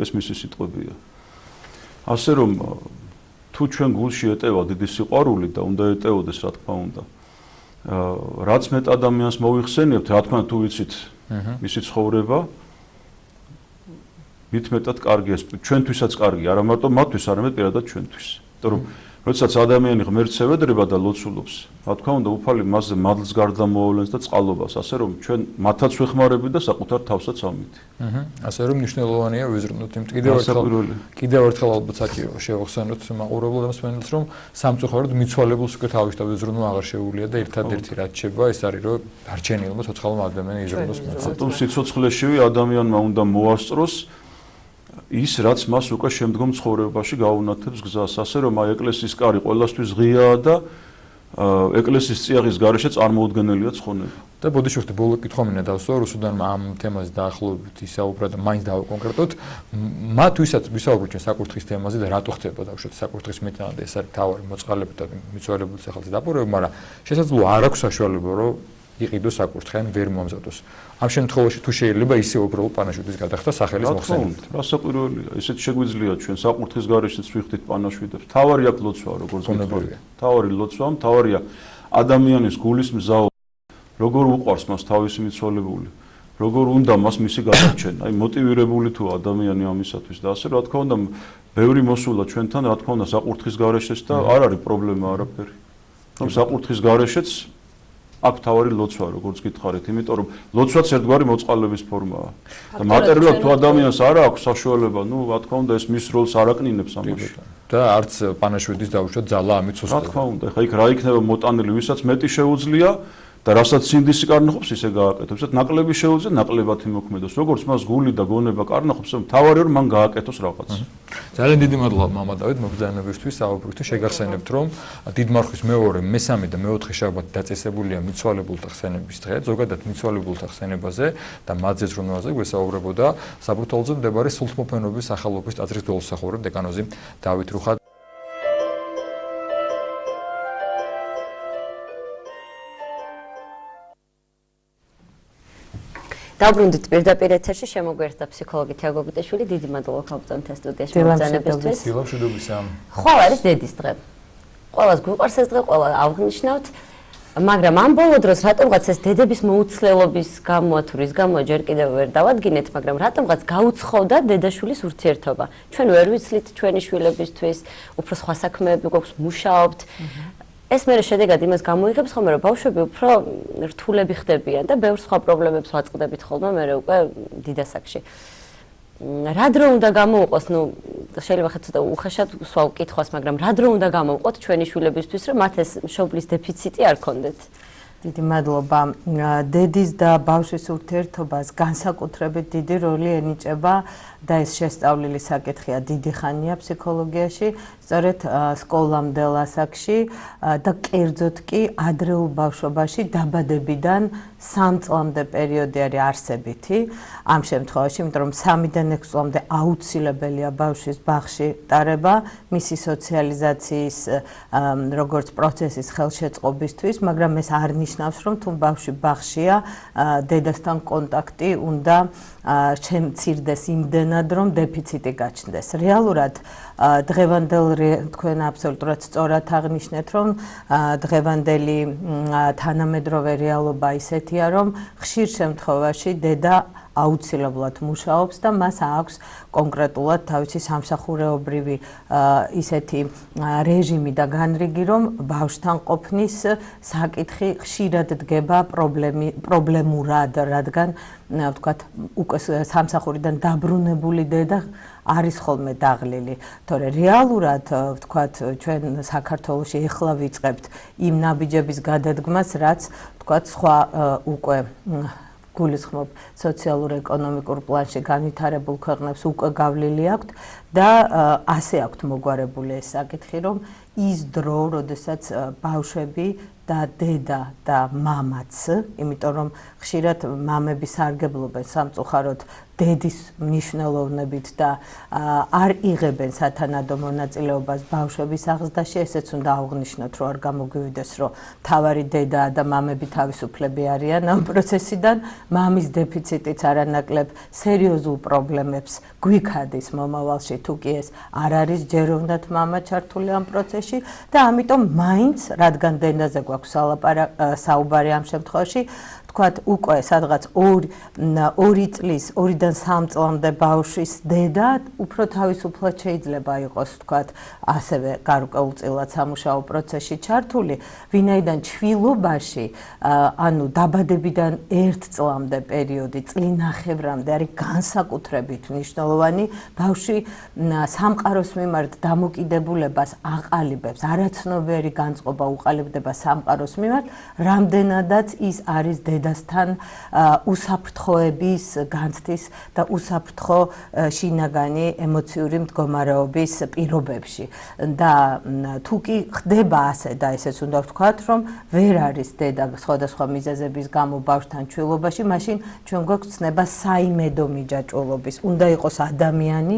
ეს მისი სიტყვებია. ასე რომ თუ ჩვენ გულში ეტევა დიდი სიყვარული და უნდა ეტეოდეს, რა თქმა უნდა, რაც მეტ ადამიანს მოიხსენიებთ, რა თქმა უნდა, თუ ვიცით მისი ცხოვრება, მით მეტად კარგია, ჩვენთვისაც კარგია, არა მარტო მათთვის, არამედ პირადად ჩვენთვის. იმიტომ რომ როდესაც ადამიანი ღმერთს ევედრება და ლოცულობს, რა თქმა უნდა, უფალი მასზე მადლს გარდამოავლენს და წყალობას, ასე რომ ჩვენ მათაც ვეხმარებით და საკუთარ თავსაც ამით. ასე რომ მნიშვნელოვანია ვიზრუნოთ იმ კიდევ ერთხელ ალბათ საჭირო შევახსენოთ მაყურებელ მასმენელს, რომ სამწუხაროდ მიცვალებულს უკვე თავის ვიზრუნო აღარ შეუძლია და ერთადერთი რაც შეება ეს არის, რომ დარჩენილმა ცოცხალმა ადამიანმა იზრუნოს მას. რატომ სიცოცხლეშივე ადამიანმა უნდა მოასწროს ის რაც მას უკვე შემდგომ ცხოვრებაში გაუნათებს გზას, ასე რომ აი ეკლესიის კარი ყველასთვის ღიაა და ეკლესიის წიაღის გარეშე წარმოუდგენელია ცხონები. და ბოდიშოხტი ბოლო კითხვა მინდა დავსვა, რუსუდანმა ამ თემაზე დაახლოებით ისაუბრა და მაინც დავაკონკრეტოთ. მათ ვისაც ვისაუბრეთ ჩვენ საკურთხის თემაზე და რატო ხდება დავუშვათ საკურთხის მეტანა და ეს არის თავარი მოწყალებით და მიცვალებულის სახელზე დაპყრობები, მაგრამ შესაძლოა არ აქვს საშუალება, რომ იყიდოს საკურთხე, ან ვერ მომზადოს. ამ შემთხვევაში თუ შეიძლება ისე უბრალოდ პანაშვიდის გადახდა სახელის მოხსენებით. რასაკვირველია, ესეც შეგვიძლია ჩვენ საკურთხის გარეშეც ვიხდით პანაშვიდებს. თავარი აქ ლოცვა, როგორც გითხრათ. თავარი ლოცვა, თავარია ადამიანის გულის მზაობა. როგორ უყვარს მას თავისი მიცვალებული, როგორ უნდა მას მისი გადარჩენა. აი მოტივირებული თუ ადამიანი ამისათვის და ასე რა თქმა უნდა, ბევრი მოსულა ჩვენთან, რა თქმა უნდა, საკურთხის გარეშეც და არ არის პრობლემა არაფერი. რომ საკურთხის გარეშეც აქ თავარი ლოცვა, როგორც გითხარით, იმიტომ რომ ლოცვაც ერთგვარი მოწყალების ფორმაა. და მატერიალურად თუ ადამიანს არ აქვს საშუალება, ნუ რა თქმა უნდა, ეს მის როლს არ აკნინებს ამაში. და არც პანაშვიდის დავუშვათ ძალა ამით სუსტია. რა თქმა უნდა, ხა იქ რა იქნება მოტანილი, ვისაც მეტი შეუძლია და რასაც სინდისი კარნახობს, ისე გააკეთოს. ვისაც ნაკლები შეუძლია, ნაკლებად იმოქმედოს. როგორც მას გული და გონება კარნახობს, თავარი რომ მან გააკეთოს რაღაც. ძალიან დიდი მადლობა მამა დავით მოგზაურობისთვის, საუბრით და შეგახსენებთ, რომ დიდმარხვის მეორე, მესამე და მეოთხე შაბათი დაწესებულია მიცვალებულთა ხსენების დღე, ზოგადად მიცვალებულთა ხსენებაზე და მათზე ზრუნვაზე გვესაუბრებოდა საბურთალოზე მდებარე სულთმოფენობის სახელობის ტაძრის დოლოსახურებ დეკანოზი დავით რუხა. დავბრუნდით პირდაპირ ეთერში, შემოგვერთა ფსიქოლოგი თიაგო გიტეშვილი. დიდი მადლობა ქალბატონთა სტუდიაში მოგზაურობისთვის. დილამშვიდობისა. ხვალ არის დედის დღე. ყველას გვიყვარს ეს დღე, ყველა აღნიშნავთ, მაგრამ ამ ბოლო დროს რატომღაც ეს დედების მოუცლელობის გამო თუ რის გამო ჯერ კიდევ ვერ დავადგინეთ, მაგრამ რატომღაც გაუცხოვდა დედაშვილის ურთიერთობა. ჩვენ ვერ ვიცლით ჩვენი შვილებისთვის, უფრო სხვა საქმეები გვაქვს, მუშაობთ. ეს მე შედეგად იმას გამოიღებს ხოლმე, რომ ბავშვები უფრო რთულები ხდებიან და ბევრ სხვა პრობლემებს ვაწყდებით ხოლმე მე უკვე დიდასაკში. რა დრო უნდა გამოუყოს, ნუ შეიძლება ხეთ ცოტა უხეშად სვავ კითხვას, მაგრამ რა დრო უნდა გამოუყოთ ჩვენი შვილებისთვის, რომ მათ ეს მშობლის დეფიციტი არ ქონდეთ? დიდი მადლობა. დედის და ბავშვის ურთიერთობას განსაკუთრებით დიდი როლი ენიჭება და ეს შესწავლილი საკითხია დიდი ხანია ფსიქოლოგიაში, სწორედ სკოლამდელ ასაკში და კერძოდ კი ადრეულ ბავშვობაში დაბადებიდან 3 წლამდე პერიოდი არის არსებითი. ამ შემთხვევაში, იმიტომ რომ 3-დან 6 წლამდე აუცილებელია ბავშვის ბაღში ტარება, მისი სოციალიზაციის როგორც პროცესის ხელშეწყობისთვის, მაგრამ ეს არ ნიშნავს, რომ თუ ბავშვი ბაღშია, დედასთან კონტაქტი უნდა შემცირდეს იმდენად, რომ დეფიციტი გაჩნდეს. რეალურად დღევანდელ თქვენ აბსოლუტურად სწორად აღნიშნეთ, რომ დღევანდელი თანამედროვე რეალობა ისეთია, რომ ხშირ შემთხვევაში დედა აუცილებლად მუშაობს და მას აქვს კონკრეტულად თავისი სამსახურეობრივი ისეთი რეჟიმი და განრიგი, რომ ბავშვთან ყოფნის საკითხი ხშირად დგება პრობლემურად, რადგან ვთქვათ, უკვე სამსახურიდან დაბრუნებული დედა არის ხოლმე დაღლილი. თორე რეალურად ვთქვათ, ჩვენ საქართველოში ეხლა ვიწყებთ იმ ნაბიჯების გადადგმას, რაც ვთქვათ, სხვა უკვე გულისხმობ სოციალურ-ეკონომიკურ პლანში განვითარებულ ქვეყნებს უკვე გავლილი აქვთ და ასე აქვთ მოგვარებული ეს საკითხი, რომ ის დრო, როდესაც ბავშვები და დედა და მამაც, იმიტომ რომ ხშირად მამები სარგებლობენ სამწუხაროდ დედის მნიშვნელოვნებით და არ იღებენ სათანადო მონაწილეობას ბავშვების აღზრდაში, ესეც უნდა აღვნიშნოთ, რომ არ გამოგვივიდეს, რომ თავარი დედა და მამები თავისუფლები არიან ამ პროცესიდან, მამის დეფიციტიც არანაკლებ სერიოზულ პრობლემებს გვიქადის მომავალში, თუ კი ეს არ არის ჯერ უნდათ მამა ჩართული ამ პროცესში და ამიტომ მაინც, რადგან დედაზე გვაქვს საუბარი ამ შემთხვევაში, თქვათ უკვე სადღაც 2 წლის 2-დან 3 წლამდე ბავშვის დედა უფრო თავისუფლად შეიძლება იყოს თქვათ ასევე გარკვეულწილად სამუშაო პროცესში ჩართული, ვინაიდან ჩვილობაში ანუ დაბადებიდან 1 წლამდე პერიოდი, წლინახევრამდე არის განსაკუთრებით მნიშვნელოვანი ბავშვი სამყაროს მიმართ დამოკიდებულებას აყალიბებს, არაცნობიერი განწყობა უყალიბდება სამყაროს მიმართ, რამდენადაც ის არის დედასთან უსაფრთხოების განცდის და უსაფრთხო შინაგანი ემოციური მდგომარეობის პირობებში და თუ კი ხდება ასე და ესეც უნდა ვთქვათ, რომ ვერ არის დედა სხვადასხვა მიზეზების გამო ბავშვთან ჩვილობაში, მაშინ ჩვენ გვაქვს ცნება საიმედო მიჯაჭვულობის. უნდა იყოს ადამიანი,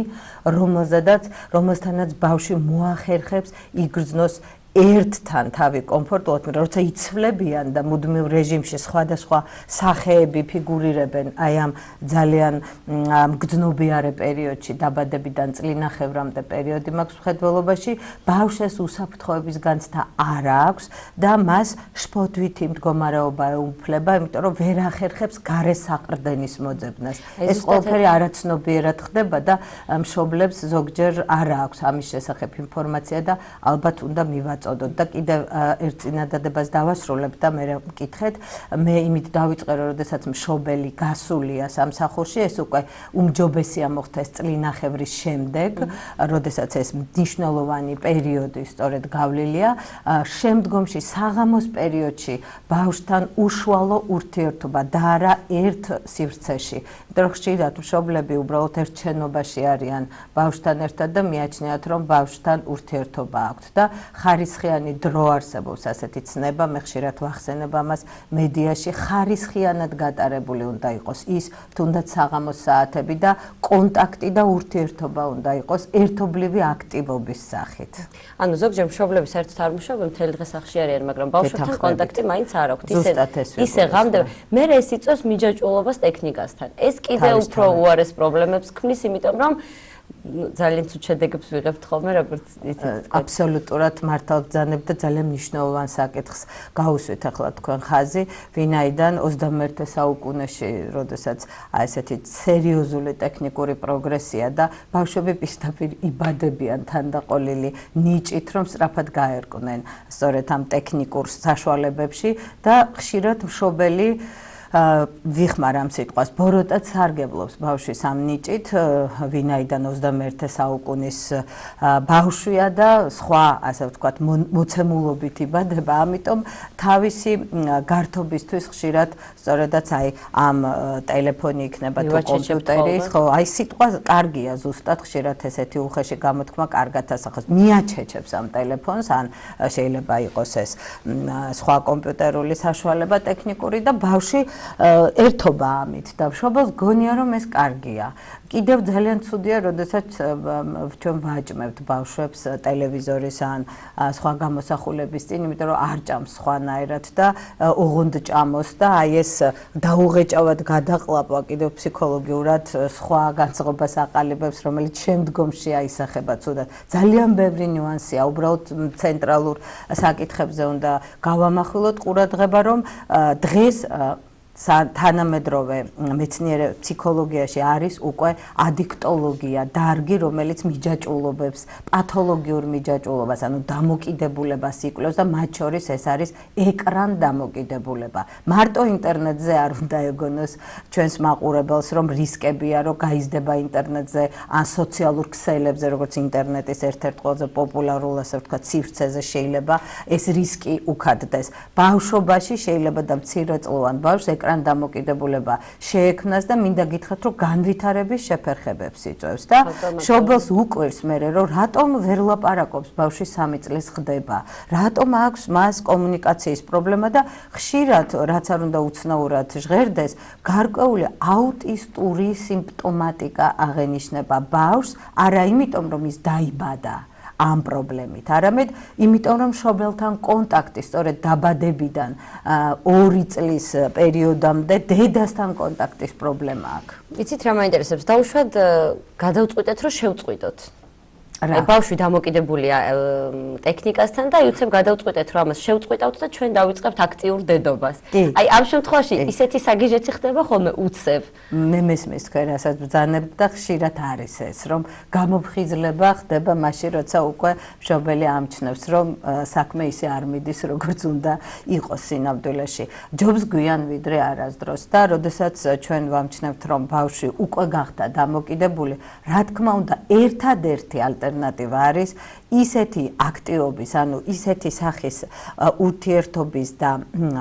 რომელთანაც ბავშვი მოახერხებს იგრძნოს ერთთან თავი კომფორტულად, როცა იცვლებიან და მუდმივ რეჟიმში სხვადასხვა სახეები ფიგურირებენ აი ამ ძალიან მგრძნობიარე პერიოდში, დაბადებიდან წლინახევრამდე პერიოდი მაქვს მხედველობაში, ბავშვს უსაფრთხოების განცდა არ აქვს და მას შფოთვითი მდგომარეობა ეუფლება, იმიტომ რომ ვერ ახერხებს გარე საყრდენის მოძებნას. ეს ყველაფერი არაცნობიერად ხდება და მშობლებს ზოგჯერ არ აქვს ამის შესახებ ინფორმაცია და ალბათ უნდა მივაწოდოთ. და კიდევ ერთ წინადადებას დავასრულებ და მე მკითხეთ, მე იმით დავიწყე, როდესაც მშობელი გასულია სამსახურში, ეს უკვე უმჯობესია მოხდეს წლინახევრის შემდეგ, როდესაც ეს მნიშვნელოვანი პერიოდი სწორედ გავლილია, შემდგომში საღამოს პერიოდში ბავშვთან უშუალო ურთიერთობა და არა ერთ სივრცეში. იმიტომ რომ ხშირად მშობლები უბრალოდ ერთ შენობაში არიან ბავშვთან ერთად და მიაჩნიათ, რომ ბავშვთან ურთიერთობა აქვთ და ხარისხიანი დრო არსებობს ასეთი ცნება, მე ხშირად ვახსენებ ამას მედიაში, ხარისხიანად გატარებული უნდა იყოს ის თუნდაც საღამოს საათები და კონტაქტი და ურთიერთობა უნდა იყოს ერთობლივი აქტივობის სახით. ანუ ზოგჯერ მშობლები საერთოდ არ მუშაობენ, მთელი დღე სახლში არიან, მაგრამ ბავშვთან კონტაქტი მაინც არ აქვთ. ისე ღამდება. მე ეს იწვევს მიჯაჭვულობას ტექნიკასთან. ეს კიდევ უფრო უარეს პრობლემებს ქმნის, იმიტომ რომ ძალიან ცუდ შედეგებს ვიღებთ ხოლმე, როგორც იცით. აბსოლუტურად მართალ ბრძანებ და ძალიან მნიშვნელოვან საკითხს გაუსვით ახლა თქვენ ხაზი, ვინაიდან 21 საუკუნეში, როდესაც ესეთი სერიოზული ტექნიკური პროგრესია და ბავშვები პირდაპირ იბადებიან თანდაყოლილი ნიჭით, რომ სწრაფად გაერკვნენ სწორედ ამ ტექნიკურ საშუალებებში და ხშირად მშობელი ვიხმარ ამ სიტყვას, ბოროტად სარგებლობს ბავშვის ამ ნიჭით, ვინაიდან 21 საუკუნის ბავშვია და სხვა, ასე ვთქვათ, მოცემულობით იბადება, ამიტომ თავისი გართობისთვის ხშირად სწორედაც აი ამ ტელეფონი იქნება თუ კომპიუტერი, ხო, აი სიტყვა კარგია ზუსტად, ხშირად ესეთი უხეში გამოთქმა კარგად ასახავს. მიაჩეჩებს ამ ტელეფონს, ან შეიძლება იყოს ეს სხვა კომპიუტერული საშუალება ტექნიკური და ბავშვი ერთობა ამით და მშობელს გონია რომ ეს კარგია. კიდევ ძალიან ცუდია, როდესაც ჩვენ ვაჭმევთ ბავშვებს ტელევიზორის ან სხვა გამოსახულების წინ, იმიტომ რომ არ ჭამს სხვანაირად და ოღონდ ჭამოს და აი ეს დაუღეჭავად გადაყლაპვა კიდევ ფსიქოლოგიურად სხვა განწყობას აყალიბებს, რომელიც შემდგომში აისახება ცუდად. ძალიან ბევრი ნიუანსია, უბრალოდ ცენტრალურ საკითხებზე უნდა გავამახვილოთ ყურადღება, რომ დღეს თანამედროვე მეცნიერე ფსიქოლოგიაში არის უკვე ადიქტოლოგია, დარგი, რომელიც მიჯაჭვულობებს, პათოლოგიურ მიჯაჭვულობას, ანუ დამოკიდებულებას იკვლევს და მათ შორის ეს არის ეკრან დამოკიდებულება. მარტო ინტერნეტზე არ უნდა ეგონოს ჩვენს მაყურებელს, რომ რისკებია, რომ გაიზრდება ინტერნეტზე ან სოციალურ ქსელებზე, როგორც ინტერნეტის ერთ-ერთ ყველაზე პოპულარულ, ასე ვთქვათ, სივრცეზე შეიძლება ეს რისკი უქადდეს. ბავშვობაში შეიძლება და მცირეწლოვან ბავშვს ეკრან დამოკიდებულება შეექმნას და მინდა გითხრათ, რომ განვითარების შეფერხებებს იწვევს და მშობელს უკვირს მერე, რომ რატომ ვერ ლაპარაკობს ბავშვი 3 წლის ხდება, რატომ აქვს მას კომუნიკაციის პრობლემა და ხშირად, რაც არ უნდა უცნაურად ჟღერდეს, გარკვეული აუტისტური სიმპტომატიკა აღენიშნება ბავშვს, არა იმიტომ, რომ ის დაიბადა ამ პრობლემით, არამედ იმიტომ, რომ მშობელთან კონტაქტი სწორედ დაბადებიდან 2 წლის პერიოდამდე დედასთან კონტაქტის პრობლემა აქვს. იცით რა მაინტერესებს? დაუშვათ გადავწყვიტეთ, რომ შევწყვიტოთ. ბავშვი დამოკიდებულია ტექნიკასთან და უცებ გადავწყვეტეთ რომ ამას შევწყვეტავთ და ჩვენ დავიწყებთ აქტიურ დედობას. აი ამ შემთხვევაში ისეთი საგიჟეცი ხდება ხოლმე უცებ. მე მესმის თქვენ რასაც ბრძანებთ და ხშირად არის ეს რომ გამოფხიზლება ხდება მაშინ როცა უკვე მშობელი ამჩნევს რომ საქმე ისე არ მიდის როგორც უნდა იყოს სინამდვილეში. ჯობს გვიან ვიდრე არასდროს და როდესაც ჩვენ ვამჩნევთ რომ ბავშვი უკვე გახდა დამოკიდებული, რა თქმა უნდა ერთადერთი ალტერნატივა არის ისეთი აქტიობის, ანუ ისეთი სახის ურთიერთობის და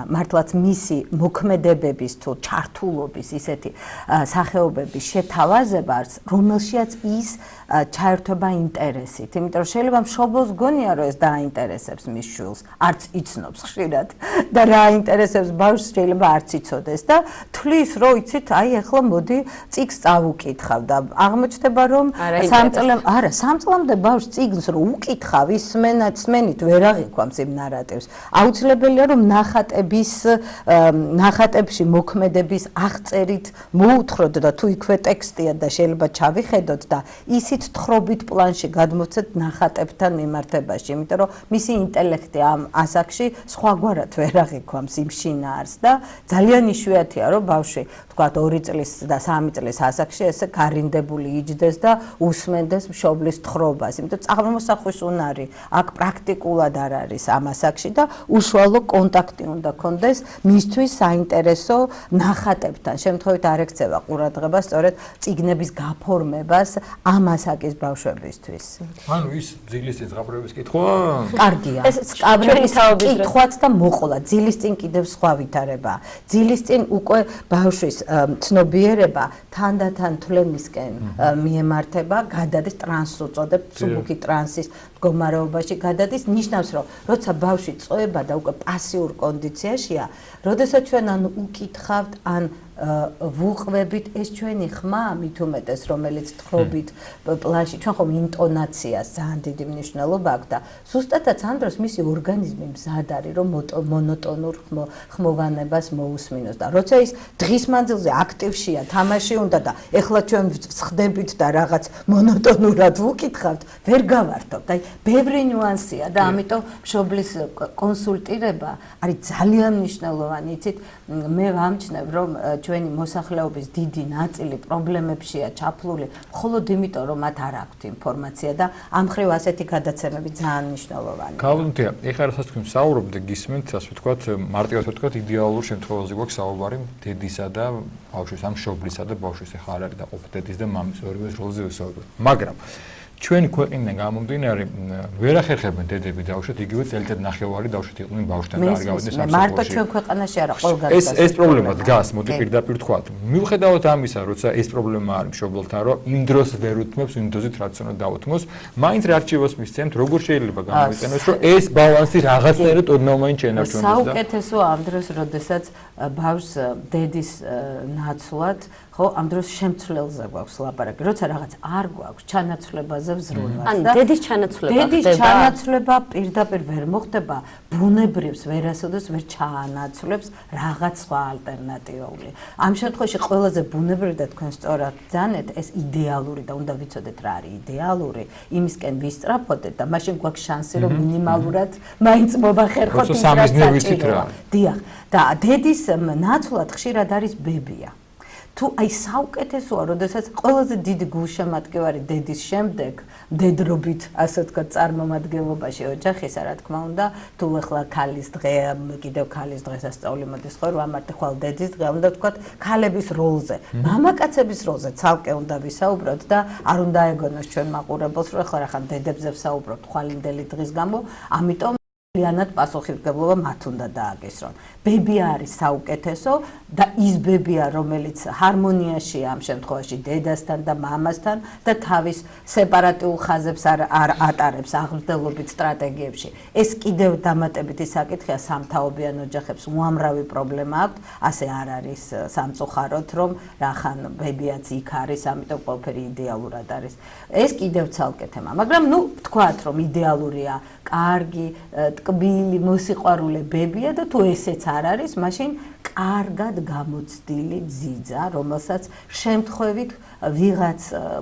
მართლაც მისი მოქმედებების თუ ჩართულობის ისეთი სახეობების შეთავაზება, რომელშიაც ის ჩაერთვება ინტერესით. იმიტომ რომ შეიძლება მშობელს გონია რომ ეს დააინტერესებს მის შვილს, არც იცნობს ხშირად და რა აინტერესებს ბავშვს შეიძლება არც იცოდეს და თვლის რომ იცით, აი ახლა მოდი წიგნს წავუკითხავ და აღმოჩნდება რომ 3 წლამდე ბავშვს წიგნს რომ უკითხავ, ის სმენით ვერ აღიქვამს იმ ნარატივს. აუცილებელია რომ ნახატებში მოქმედების აღწერით მოუთხროთ და თუ იქვე ტექსტია და შეიძლება ჩავიხედოთ და ისიც თხრობით პლანში გადმოცეთ ნახატებთან მიმართებაში, იმიტომ რომ მისი ინტელექტი ამ ასაკში სხვაგვარად ვერ აღიქვამს იმ შინაარს და ძალიან იშვიათია რომ ბავშვი თქვათ 2 წლის და 3 წლის ასაკში ესე გარინდებული იჯდეს და უსმენდეს მშობლის თხრობას, იმიტომ წარმოსახვის უნარი აქ პრაქტიკულად არ არის ამ ასაკში და უშუალო კონტაქტი უნდა ქონდეს მისთვის საინტერესო ნახატებთან. შემთხვევით არ ექცევა ყურადღება სწორედ წიგნების გაფორმებას ამ ასაკის ბავშვებისთვის. ანუ ის ძილის წინ ზღაპრების კითხვა? კარგია. ეს ზღაპრების კითხვაც და მოყოლა. ძილის წინ კიდევ სხვა ვითარება. ძილის წინ უკვე ბავშვის ცნობიერება თანდათან თვლენისკენ მიემართება, გადადის ტრანსს უწოდებთ, მსუბუქი ტრანსის მდგომარეობაში გადადის, ნიშნავს რომ როცა ბავშვი წოება და უკვე პასიურ კონდიციაშია, როდესაც ჩვენ ან უკითხავთ, ან ვუყვებით, ეს ჩვენი ხმა მით უმეტეს, რომელიც თხრობით პლანში, ჩვენ ხომ ინტონაციას ძალიან დიდი მნიშვნელობა აქვს და ზუსტადაც ამ დროს მისი ორგანიზმი მზად არის, რომ მონოტონურ ხმოვანებას მოусმინოს და როცა ის დღის მანძილზე აქტივშია, თამაში უნდა და ეხლა ჩვენ ვხდებით და რაღაც მონოტონურად ვუკითხავთ, ვერ გავართობთ. აი, ბევრი ნიუანსია და ამიტომ მშობლის კონსულტირება არის ძალიან მნიშვნელოვანი. იცით, მე ვამჩნევ, რომ ჩვენი მოსახლეობის დიდი ნაწილი პრობლემებშია ჩაფლული, მხოლოდ იმიტომ, რომ მათ არ აქვთ ინფორმაცია და ამ ხრივ ასეთი გადაცემები ძალიან მნიშვნელოვანია. გავუნდია, ეხლა რასაც თქვენ საუბრობთ და გისმენთ, ასე ვთქვათ, მარტივად ვთქვათ, იდეალურ შემთხვევაში გვაქვს საუბარი დედისა და ბავშვის, ამ მშობლისა და ბავშვის, ეხლა არ არის და ყოფ დედის და მამის ორივეს როლზე ვისაუბრებთ. მაგრამ ჩვენი ქვეყნიდან გამომდინარე, ვერ ახერხებენ დედები დავუშვათ, იგივე წელიწად ნახევარი დავუშვათ იყვნენ ბავშვთან და არ გავიდნენ სამსახურში. მარტო ჩვენ ქვეყანაში არა, ყველგან ეს პრობლემა დგას, მოდი პირდაპირ ვთქვათ. მიუხედავად ამისა, როცა ეს პრობლემა არის მშობელთან, რომ იმ დროს ვერ უთმობს, იმ დოზით რაც უნდა დაუთმოს, მაინც რა რჩევას მისცემთ, როგორ შეიძლება გამოიყენოს, რომ ეს ბალანსი რაღაცნაირად ოდნავ შენარჩუნდეს და საუკეთესო ამ დროს, როდესაც ბავშვს დედის ნაცვლად ხო, ამ დროს შემცვლელზე გვაქვს ლაპარაკი, როცა რაღაც არ გვაქვს, ჩანაცვლებაზე ვზრუნვას და დედის ჩანაცვლება ხდება. დედის ჩანაცვლება პირდაპირ ვერ მოხდება, ბუნებრივს ვერასოდეს ვერ ჩაანაცვლებს რაღაც სხვა ალტერნატიული. ამ შემთხვევაში ყველაზე ბუნებრივი და თქვენ სწორად ბრძანეთ, ეს იდეალური და უნდა ვიცოდეთ რა არის იდეალური, იმისკენ ვისწრაფოდეთ და მაშინ გვაქვს შანსი რომ მინიმალურად მაინც მოვახერხოთ ის რაც საჭიროა. დიახ, და დედის ნაცვლად ხშირად არის ბებია. თუ აი საუკეთესოა, როდესაც ყველაზე დიდი გულშემატკივარი დედის შემდეგ, მდედრობით, ასე ვთქვათ, წარმომადგენლობაში ოჯახისა, რა თქმა უნდა, თუ ახლა ქალის დღე, კიდევ ქალის დღესასწაული მოდის ხო, ვამარტე ხვალ დედის დღე, უნდა ვთქვათ, ქალების როლზე, მამაკაცების როლზე ცალკე უნდა ვისაუბროთ და არ უნდა ეგონოს ჩვენ მაყურებელს, რომ ახლა რახან დედებზე ვსაუბრობთ ხვალინდელი დღის გამო, ამიტომ ლიანად პასუხისმგებლობა მათ უნდა დააგესრონ. ბებია არის საუკეთესო და ის ბებია, რომელიც ჰარმონიაშია ამ შემთხვევაში დედასთან და მამასთან და თავის სეპარატიულ ხაზებს არ ატარებს აღმზრდელობით სტრატეგიებში. ეს კიდევ დამატებითი საკითხია, სამთაობიან ოჯახებს უამრავი პრობლემა აქვთ, ასე არ არის სამწუხაროდ, რომ რახან ბებიაც იქ არის, ამიტომ ყველაფერი იდეალურად არის. ეს კიდევ ცალკე თემა, მაგრამ ნუ ვთქვათ, რომ იდეალურია, კარგი, ტკბილი, მოსიყვარულე ბებია და თუ ესეც არ არის, მაშინ კარგად გამოცდილი ძიძა, რომელსაც შემთხვევით ვიღაც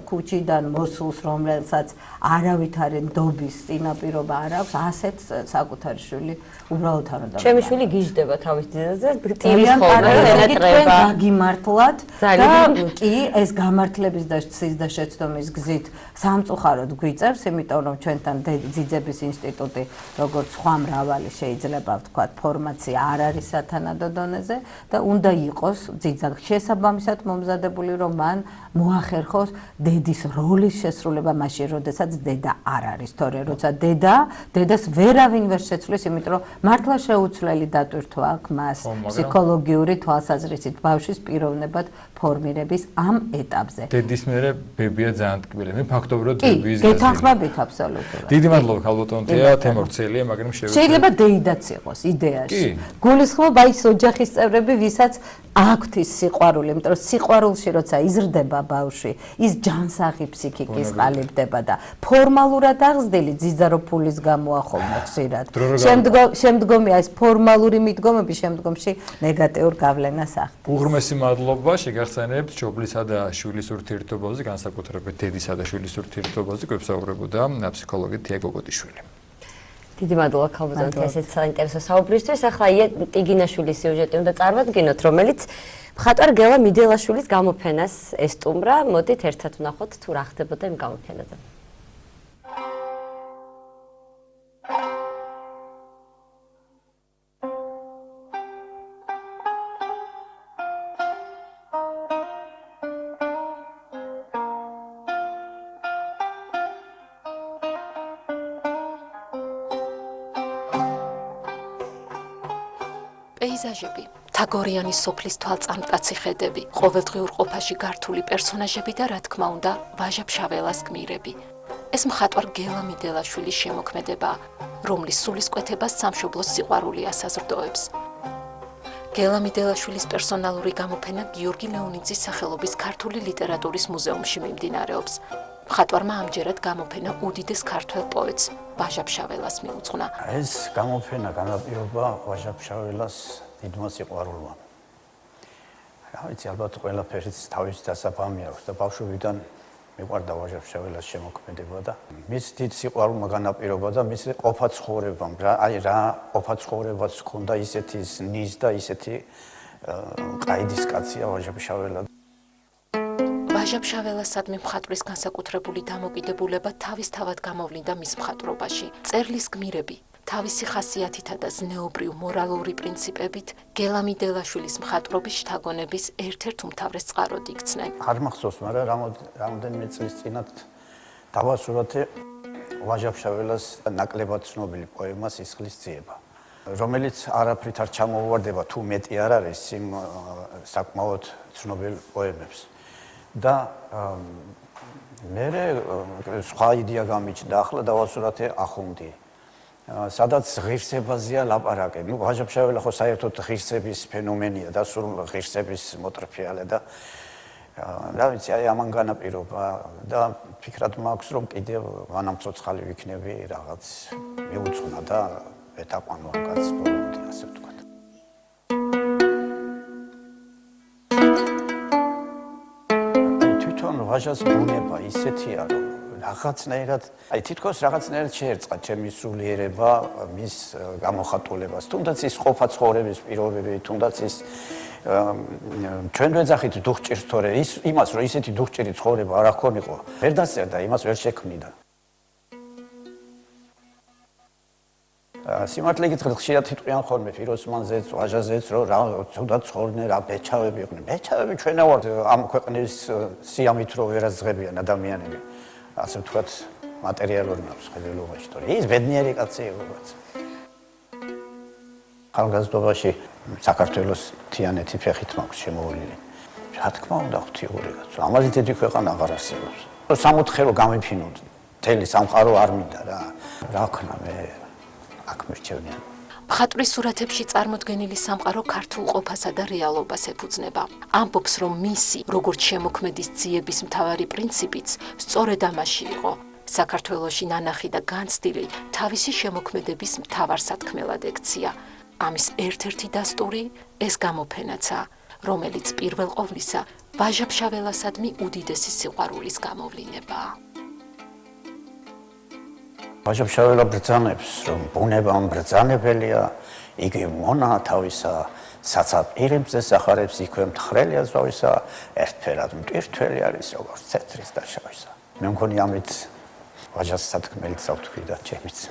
ქუჩიდან მოსულს, რომელსაც არავითარი ნდობის წინაპირობა არ აქვს, ასეთ საკუთარი შვილი უბრალოდ არ უნდა. ჩემი შვილი გიждდება თავის ძიძაზე, ტივის ხოლმე ელეტრება. გაგიმართლათ და კი ეს გამართლების და შეცდომის გზით სამწუხაროდ გვიწევს, იმიტომ რომ ჩვენთან ძიძების ინსტიტუტი, როგორც სხვა მრავალი შეიძლება ვთქვათ, ფორმაცია არ არის სათანადო დონეზე და უნდა იყოს ძიძა შესაბამისად მომზადებული, რომ მან მოახერხოს დედის როლის შესრულება მაშინ, როდესაც დედა არ არის, თორე როცა დედას ვერავინ ვერ შეცვლის, იმიტომ რომ მართლა შეუცვლელი დატვირთვა აქვს მას ფსიქოლოგიური თვალსაზრისით ბავშვის პიროვნებად ფორმირების ამ ეტაპზე. დედის მერე ბებია ძალიან ტკბილი. მე ფაქტობრივად ბებიის გაზრდილი. გეთანხმებით აბსოლუტურად. დიდი მადლობა ქალბატონთია, თემორცელია, მაგრამ შეიძლება დეიდაც იყოს იდეაში. გულისხმობ აი ეს ოჯახის წევრები, ვისაც აქვთ ის სიყვარული, იმიტომ რომ სიყვარულში როცა იზრდება ბავშვი, ის ჯანსაღი ფსიქიკის ყალიბდება და ფორმალურად აღზრდილი ძიძა რო ფულის გამოახოლნა ხშირად. შემდგომი ეს ფორმალური მიდგომები შემდგომში ნეგატიურ გავლენას ახდენს. უღრმესი მადლობა შეგახსენებთ ჯობლისა და შვილის ურთიერთობაზე, განსაკუთრებით დედისა და შვილის ურთიერთობაზე გვესაუბრებოდა ფსიქოლოგი თია გოგოდიშვილი. დიდი მადლობა ქალბატონთი ესეც საინტერესო საუბრისთვის. ახლა ტიგინაშვილის სიუჟეტი უნდა წარმოვადგინოთ, რომელიც მხატვარ გელა მიდელაშვილის გამოფენას ესტუმრა. მოდით ერთად ვნახოთ თუ რა ხდებოდა იმ გამოფენაზე. პეიზაჟები, თაგორიანის სოფლის თვალწარმტაცი ხედები, ყოველდღიურ ყოფაში გართული პერსონაჟები და რა თქმა უნდა, ვაჟა-ფშაველას გმირები. ეს მხატვარ გელა მიდელაშვილის შემოქმედებაა, რომლის სულისკვეთებას სამშობლოს სიყვარული ასაზრდოებს. გელა მიდელაშვილის პერსონალური გამოფენა გიორგი ლეონიძის სახელობის ქართული ლიტერატურის მუზეუმში მიმდინარეობს. მხატვარმა ამჯერად გამოფენა უდიდეს ქართველ პოეტს, ვაჟა-ფშაველას მიუძღვნა. ეს გამოფენა განაპირობა ვაჟა-ფშაველას დიდმა სიყვარულმა. რა ვიცი, ალბათ ყველაფერიც თავის დასაბამი აქვს და ბავშვობიდან მიყვარდა ვაჟა-ფშაველას შემოქმედება და მის დიდ სიყვარულმა განაპირობა და მის ყოფა ცხოვრებამ, რა ყოფა ცხოვრებას ჰქონდა, ისეთი ზნის და ისეთი ყაიდის კაცია ვაჟა-ფშაველა. ვაჟა-ფშაველასადმი მხატვრის განსაკუთრებული დამოკიდებულება თავისთავად გამოვლინდა მის მხატვრობაში. წერლის გმირები, თავისი ხასიათითა და ზნეობრივ მორალური პრინციპებით გელა მიდელაშვილის მხატვრობის შთაგონების ერთ-ერთ უმთავრეს წყაროდ იქცნენ. არ მახსოვს, მაგრამ რამოდენიმე წლის წინათ დავასურათე ვაჟა-ფშაველას ნაკლებად ცნობილი პოემა „სისხლის ძიება“, რომელიც არაფრით არ ჩამოუვარდება, თუ მეტი არ არის იმ საკმაოდ ცნობილ პოემებს. და მე სხვა იდეა გამიჩნდა, ახლა დავასურათე ახუნდი, სადაც ღირსებაზეა ლაპარაკი. ნუ ვაჟა-ფშაველა ხო საერთოდ ღირსების ფენომენია და სულ ღირსების მოტრფიალე და რა ვიცი, აი ამან განაპირობა და ფიქრად მაქვს, რომ კიდევ მანამ ცოცხალი ვიქნები, რაღაც მეუძღვნა და ეტაყვანო ამ კაცს ბოლომდე, ასე ვთქვათ. ვაჟას ბუნება ისეთია, რომ რაღაცნაირად, აი თითქოს რაღაცნაირად შეერწყა ჩემი სულიერება მის გამოხატულებას. თუნდაც ის ყოფა ცხოვრების პირობები, თუნდაც ის ჩვენ ვეძახით დუხჭირს, თორე იმას, რომ ისეთი დუხჭირი ცხოვრება არ აქონიყო, ვერ დასწერდა, იმას ვერ შექმნიდა. სიმართლე გითხრათ, ხშირად იტყვიან ხოლმე ფიროსმანზეც, ვაჟაზეც, რომ რა თუნდაც ცხოვრდნენ, რა ბეჭავები იყვნენ. ბეჭავები ჩვენა ვართ ამ ქვეყნის სიამით, რომ ვერაძღებიან ადამიანები. ასე ვთქვათ, მატერიალური მსხვერპლობაში, თორე ის ბედნიერი კაცი იყო კაცი. ახალგაზრდობაში საქართველოს თიანეთი ფეხით მაქვს შემოვლილი. რა თქმა უნდა, ღვთიური კაცო, ამაზე დიდი ქვეყანა აღარ არსებობს. სამოთხერო გამიფინოთ, მთელი სამყარო არ მინდა რა. რა ქნა მე აქ მერჩევნია. მხატვრის სურათებში წარმოდგენილი სამყარო ქართულ ყოფასა და რეალობას ეფუძნება. ამბობს, რომ მისი, როგორც შემოქმედის ძიების მთავარი პრინციპიც სწორედ ამაში იყო. საქართველოში ნანახი და განცდილი თავისი შემოქმედების მთავარ სათქმელად ექცია. ამის ერთ-ერთი დასტური ეს გამოფენაცაა, რომელიც პირველ ყოვლისა ვაჟა-ფშაველასადმი უდიდესი სიყვარულის გამოვლინებაა. ვაჟა-ფშაველა ბრძანებს, რომ ბუნება მბრძანებელია, იგი მონა თავისა საცაპირებზე სახარებს იქვე მთხრელია ზღვისა, ერთფერად მტვირთველი არის, როგორც თეთრის და შავისა. მე მგონი ამით ვაჟას სათქმელიც ავთქვი და ჩემიც.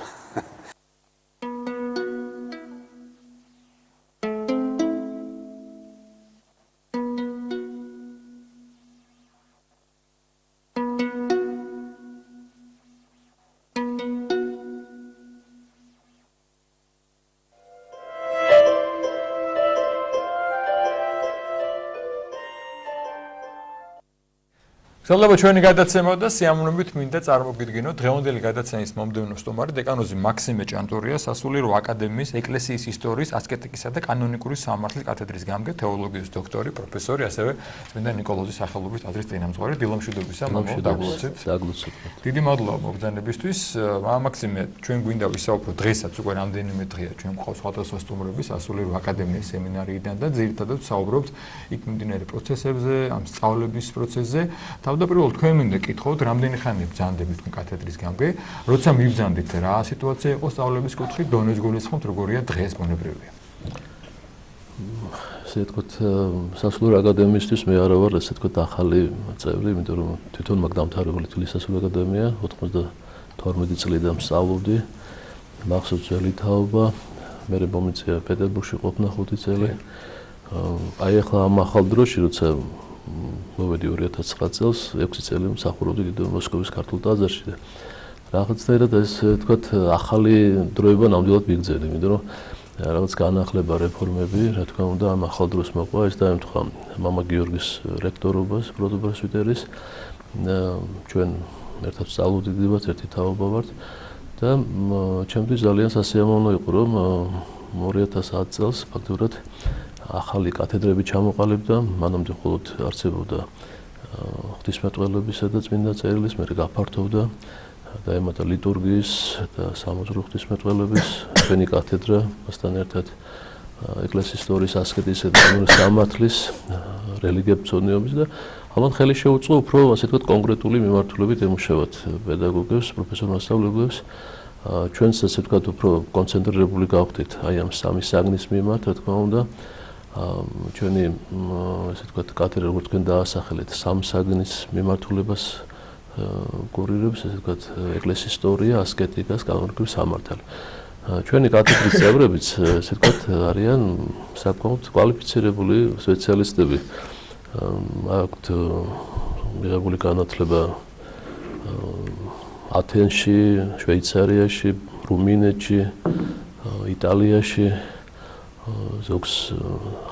გსალმება ჩვენი გადაცემა და სიამოვნებით მინდა წარმოგიდგინოთ დღევანდელი გადაცემის მომდევნო სტუმარი დეკანოზი მაქსიმე ჭანტურია სასულიერო აკადემიის ეკლესიის ისტორიის ასკეტიკისა და კანონიკური სამართლის კათედრის გამგე თეოლოგიის დოქტორი პროფესორი ასევე წმინდა ნიკოლოზის სახელობის ტაძრის წინამძღვარი დილომშვიდობისა დაგლოცეთ. დიდი მადლობა მოგზაურობისთვის. მაქსიმე ჩვენ გვინდა ვისაუბროთ დღესაც უკვე რამდენიმე დღეა ჩვენ გვყავს სხვადასხვა სტუმრები სასულიერო აკადემიის სემინარიიდან და ძირითადად საუბრობთ იქ მიმდინარე პროცესებზე, ამ სწავლების პროცესზე. თავდაპირველად თქვენ მინდა კითხოთ, რამდენი ხანია ბრძანდებით თქვენ კათედრის გამგე, როცა მიბრძანდით რა სიტუაცია იყო სწავლების კუთხით, დონეს გულისხმობთ, როგორია დღეს მონებრივია. ესე ვთქვათ, სასულიერო აკადემიისთვის მე არა ვარ, ესე ვთქვათ, ახალი წევრი, იმიტომ რომ თვითონ მაგ დამთავრებული თბილისის სასულიერო აკადემია 92 წლიდან ვსწავლობდი, მახსოვს ძველი თაობა, მე მომიწია პეტერბურგში ყოფნა 5 წელი. აი ახლა ამ ახალ დროში, როცა მოვედი 2009 წელს 6 წელი მსახურობდი კიდევ მოსკოვის ქართულ ტაძარში და რაღაცნაირად ეს ვთქვათ ახალი დროება ნამდვილად მიგრძელი, იმიტომ რომ რაღაც განახლება რეფორმები, რა თქმა უნდა, ამ ახალ დროს მოყვა, ეს დაემთხვა მამა გიორგის რექტორობას, პროდუბრასვიტერის. ჩვენ ერთად სწავლობდით დილას, ერთი თაობა ვართ და ჩემთვის ძალიან სასიამოვნო იყო, რომ 2010 წელს ფაქტობრივად ახალი კათედრები ჩამოყალიბდა, მანამდე მხოლოდ არსებობდა ღვთისმეტყველებისა და წმინდა წერილის, მერე გაფართოვდა და ემატა ლიტურგიის და სამოძღვრო ღვთისმეტყველების ჩვენი კათედრა, მასთან ერთად ეკლესიის ისტორიის ასკეტისა და კანონური სამართლის რელიგიებწოდნეობის და ამან ხელი შეუწყო უფრო ასე ვთქვათ კონკრეტული მიმართულებით ემუშავოთ პედაგოგებს, პროფესორ-მასწავლებლებს. ჩვენც ასე ვთქვათ უფრო კონცენტრირებული გავხდით აი ამ სამი საგნის მიმართ, რა თქმა უნდა. ჩვენი ასე ვთქვათ კათედრა როგორც თქვენ დაასახელეთ სამ საგნის მიმართულებას კურირებს, ასე ვთქვათ ეკლესიის ისტორია, ასკეტიკას, კანონიკური სამართალი. ჩვენი კათედრის წევრებიც ასე ვთქვათ არიან საკმაოდ კვალიფიცირებული სპეციალისტები. აქვთ მიღებული განათლება ათენში, შვეიცარიაში, რუმინეთში, იტალიაში, ზოგს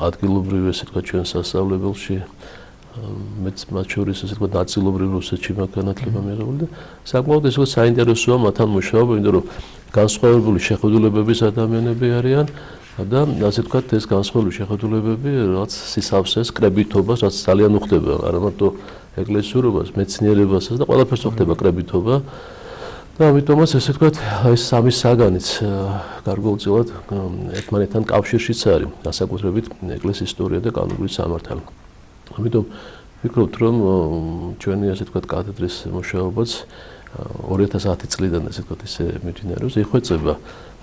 ადგილობრივ ესე ვთქვათ ჩვენ სასწავლებელში, მეც მათ შორის ესე ვთქვათ ნაწილობრივ რუსეთში მაქვს განათლება მიღებული და საკმაოდ ესე ვთქვათ საინტერესოა მათთან მუშაობა, იმიტომ რომ განსხვავებული შეხედულებების ადამიანები არიან და ასე ვთქვათ ეს განსხვავებული შეხედულებები რაც სისავსეს, კრებითობას, რაც ძალიან უხდება, არა მარტო ეკლესიურობას, მეცნიერებასაც და ყველაფერს უხდება კრებითობა. და ამიტომაც ესე ვთქვათ, ეს სამი საგანიც გარკვეულწილად ერთმანეთთან კავშირშიც არის, განსაკუთრებით ეკლესიის ისტორია და კანონური სამართალი. ამიტომ ვფიქრობთ, რომ ჩვენი ასე ვთქვათ კათედრის მუშაობაც 2010 წლიდან ასე ვთქვათ ისე მიმდინარეობს, იხვეწება.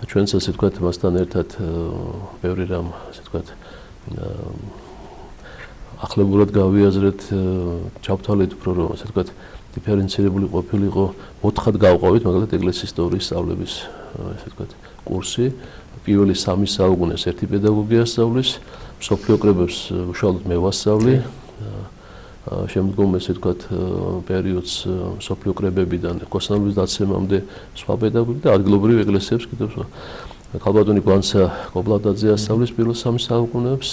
ჩვენც ასე ვთქვათ მასთან ერთად ბევრი რამ ასე ვთქვათ ახლებურად გავიაზრეთ, ჩავთვალეთ უფრო რომ ასე ვთქვათ დიფერენცირებული ყოფილიყო, 4-ხად გავყავით, მაგალითად ეკლესიის ისტორიის სწავლების ასე ვთქვათ კურსი. პირველი 3 საუკუნეს ერთი პედაგოგია სწავლის, მსოფლიო კრებებს უშუალოდ მე ვასწავლი. შემდგომ ესე ვთქვათ პერიოდს მსოფლიო კრებებიდან კოსმოსის დაცემამდე სხვა პედაგოგი და ადგილობრივ ეკლესიებს კიდევ სხვა. ქალბატონი გვანცა კობლადაძე ასწავლის პირველ 3 საუკუნეებს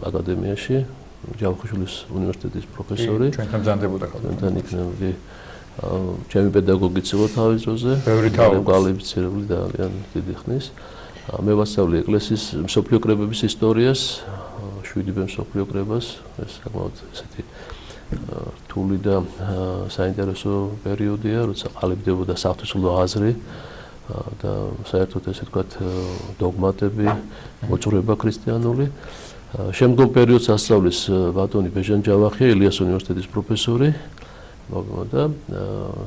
აკადემიაში. ჯავახიშვილის უნივერსიტეტის პროფესორი. ჩვენთან ბრძანდებოდა ხალხი. ჩვენთან იქნებოდი ჩემი პედაგოგიც იყო თავის დროზე. ბევრი თაობა. კვალიფიცირებული და ძალიან დიდი ხნის. მე ვასწავლე ეკლესიის მსოფლიო კრებების ისტორიას, 7-ბე მსოფლიო კრებას, ეს საკმაოდ ესეთი რთული და საინტერესო პერიოდია, როცა ყალიბდებოდა საღვთისმშობლო აზრი და საერთოდ ესე ვთქვათ დოგმატები, მოძღვრება ქრისტიანული. შემდგომ პერიოდს ასწავლის ბატონი ბეჟან ჯავახია, ილიას უნივერსიტეტის პროფესორი და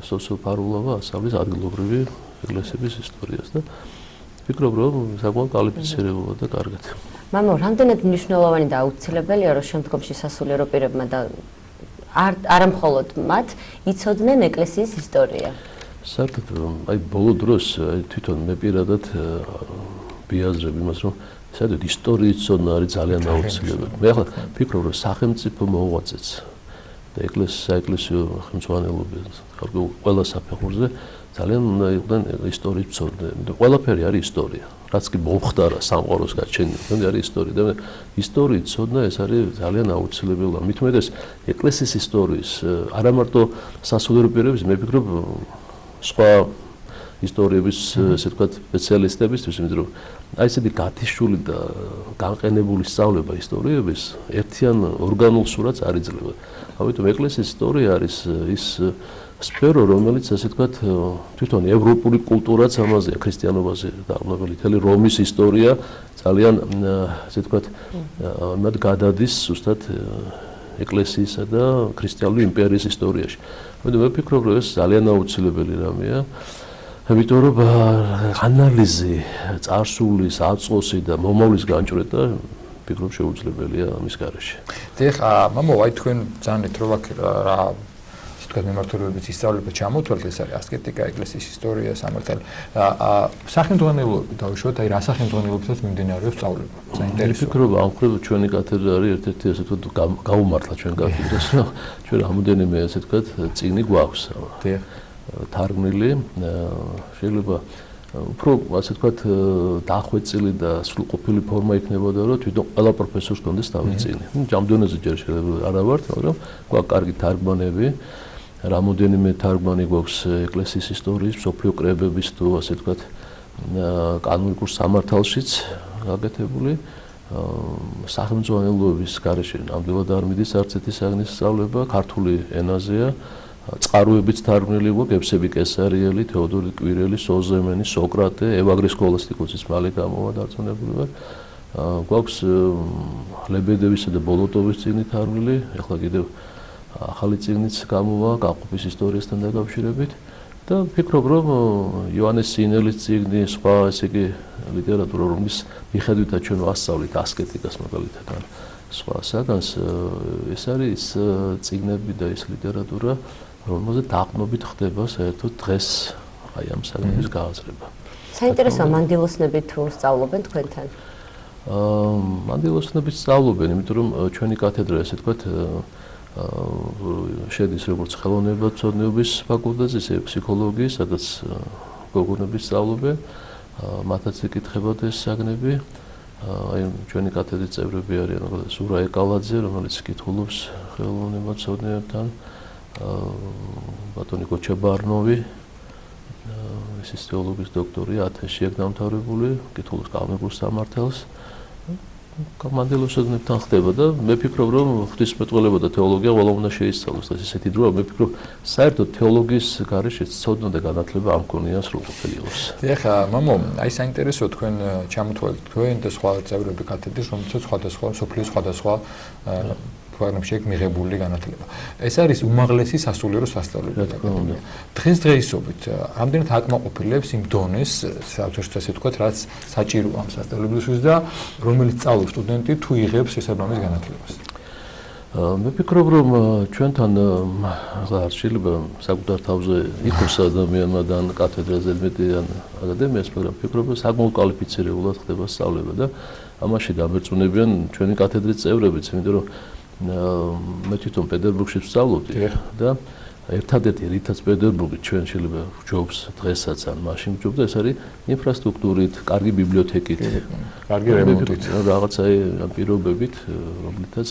სოფსო ფარულოვა ასწავლის ადგილობრივი ეკლესიების ისტორიას და ვფიქრობ, რომ საკმაოდ კვალიფიცირებულა და კარგად. მამო, რამდენად მნიშვნელოვანი და აუცილებელია, რომ შემდგომში სასულიერო პირებმა და არა მხოლოდ მათ იცოდნენ ეკლესიის ისტორია. საერთოდ აი ბოლო დროს თვითონ მე პირადად ვიაზრებ იმას, რომ საერთოდ ისტორიის ცოდნა არის ძალიან აუცილებელი. მე ახლა ვფიქრობ, რომ სახელმწიფო მოღვაწეც და საეკლესიო ხელმძღვანელობაც ყველა საფეხურზე ძალიან უნდა იყვნენ ისტორიის მცოდნე. ყველაფერი არის ისტორია. რაც კი მომხდარა სამყაროს გაჩენილი, არის ისტორია და ისტორიის ცოდნა ეს არის ძალიან აუცილებელი. მით უმეტეს ეკლესიის ისტორიის არა მარტო სასულიერო პირების, მე ვფიქრობ სხვა ისტორიების ესე ვთქვათ სპეციალისტებისთვის, იმიტომ რომ აი ესეთი გათიშული და განყენებული სწავლება ისტორიების ერთიან ორგანულ სურათს არ იძლევა. ამიტომ ეკლესიის ისტორია არის ის სფერო, რომელიც ასე ვთქვათ თვითონ ევროპული კულტურაც ამაზეა, ქრისტიანობაზე დაყრდნობილი. მთელი რომის ისტორია ძალიან ასე ვთქვათ მათ გადადის ზუსტად ეკლესიისა და ქრისტიანული იმპერიის ისტორიაში. ამიტომ მე ვფიქრობ, რომ ეს ძალიან აუცილებელი რამეა. ამიტომ რომ ანალიზი, წარსულის, აწმოსი და მომავლის განჭვრეტა ვფიქრობ შეუძლებელია ამის გარეშე. ეხლა მამო, აი თქვენ ძალიან რომ რა თქვენ მიმართულებების ისწავლება ჩამოთვალთ, ეს არის ასკეტიკა, ეკლესიის ისტორია, სამართალი. სახელმძღვანელოები დავუშვათ, აი რა სახელმძღვანელობითაც მიმდინარეობს სწავლება. საინტერესოა. ვფიქრობ, ამ მხრივ ჩვენი კათედრა არის ერთ-ერთი ასე ვთქვათ გაუმართლა ჩვენ კათედრას, რომ ჩვენ რამოდენიმე ასე ვთქვათ წიგნი გვაქვს. დიახ. თარგმნილი, შეიძლება უფრო ასე ვთქვათ დახვეწილი და სრულყოფილი ფორმა იქნებოდა, რომ თვითონ ყველა პროფესორს კონდეს თავისი წიგნი. ჯამდონეზე ჯერ შეიძლება არა ვართ, მაგრამ გვაქვს კარგი თარგმანები. რამოდენიმე თარგმანი გვაქვს ეკლესიის ისტორიის, მსოფლიო კრებების თუ ასე ვთქვათ კანონიკურ სამართალშიც გაკეთებული. სახელმძღვანელოების გარეშე ნამდვილად არ მიდის არც ერთი საგნის სწავლება, ქართული ენაზეა. წყაროებიც თარგმნილი გვაქვს, ევსები კესარიელი, თეოდორი კვირელი, სოზემენი, სოკრატე, ევაგრე სკოლასტიკოსის მალე გამოვა დარწმუნებული ვარ. გვაქვს ლებედევისა და ბოლოტოვის წიგნი თარგმნილი, ეხლა კიდევ ახალი წიგნიც გამოვა გაყოფის ისტორიასთან დაკავშირებით და ვფიქრობ, რომ იოანეს სინელის წიგნი, სხვა ესე იგი ლიტერატურა, რომლის მიხედვითაც ჩვენ ვასწავლით ასკეტიკას მაგალითად ან სხვა საგანს, ეს არის წიგნები და ეს ლიტერატურა, რომელზე დაყრდნობით ხდება საერთოდ დღეს აი ამ საგნის გააზრება. საინტერესოა მანდილოსნები თუ სწავლობენ თქვენთან? მანდილოსნები სწავლობენ, იმიტომ რომ ჩვენი კათედრა ესე ვთქვათ შედის როგორც ხელოვნებაცოდნეობის ფაკულტეტზე, ისე ფსიქოლოგიის, სადაც გოგონები სწავლობენ, მათაც ეკითხებათ ეს საგნები. აი ჩვენი კათედრის წევრები არიან მაგალითად სურა ეკალაძე, რომელიც კითხულობს ხელოვნებაცოდნეებთან, ბატონი გოჩაბარნოვი, ის თეოლოგიის დოქტორი, ათენში აქ დამთავრებული, კითხულობს კანონიკურ სამართალს. მანდილოსნებთან ხდება და მე ვფიქრობ, რომ ღვთისმეტყველება და თეოლოგია ყველა უნდა შეისწავლოს და ესეთი დროა მე ვფიქრობ, საერთოდ თეოლოგიის გარეშე ცოდნა და განათლება ამ მქონია სრულყოფილი იყოს. ეხლა მამო, აი საინტერესოა თქვენ ჩამოთვალეთ თქვენ და სხვა წევრები კათედრის, რომელთაც სხვადასხვა სოფლის სხვადასხვა პროგრამში აქვს მიღებული განათლება. ეს არის უმაღლესი სასულიერო სასწავლებელი. დღესდღეობით რამდენად აკმაყოფილებს იმ დონეს, საერთოდ ასე ვთქვათ, რაც საჭიროა ამ სასწავლებელისთვის და რომელიც სწავლობს სტუდენტი თუ იღებს შესაბამის განათლებას. მე ვფიქრობ, რომ ჩვენთან ახლა შეიძლება საკუთარ თავზე იყოს ადამიანმა და კათედრაზე მეტი ან აკადემიას, მაგრამ ვფიქრობ, რომ საკმაოდ კვალიფიცირებულად ხდება სწავლება და ამაში დამერწმუნებიან ჩვენი კათედრის წევრებიც, იმიტომ რომ მე თვითონ პეტერბურგში ვსწავლობდი და ერთადერთი რითაც პეტერბურგი ჩვენ შეიძლება ვჯობს დღესაც ან მაშინ ვჯობდა, ეს არის ინფრასტრუქტურით, კარგი ბიბლიოთეკით, კარგი რემონტით, რაღაცა ამ პირობებით, რომლითაც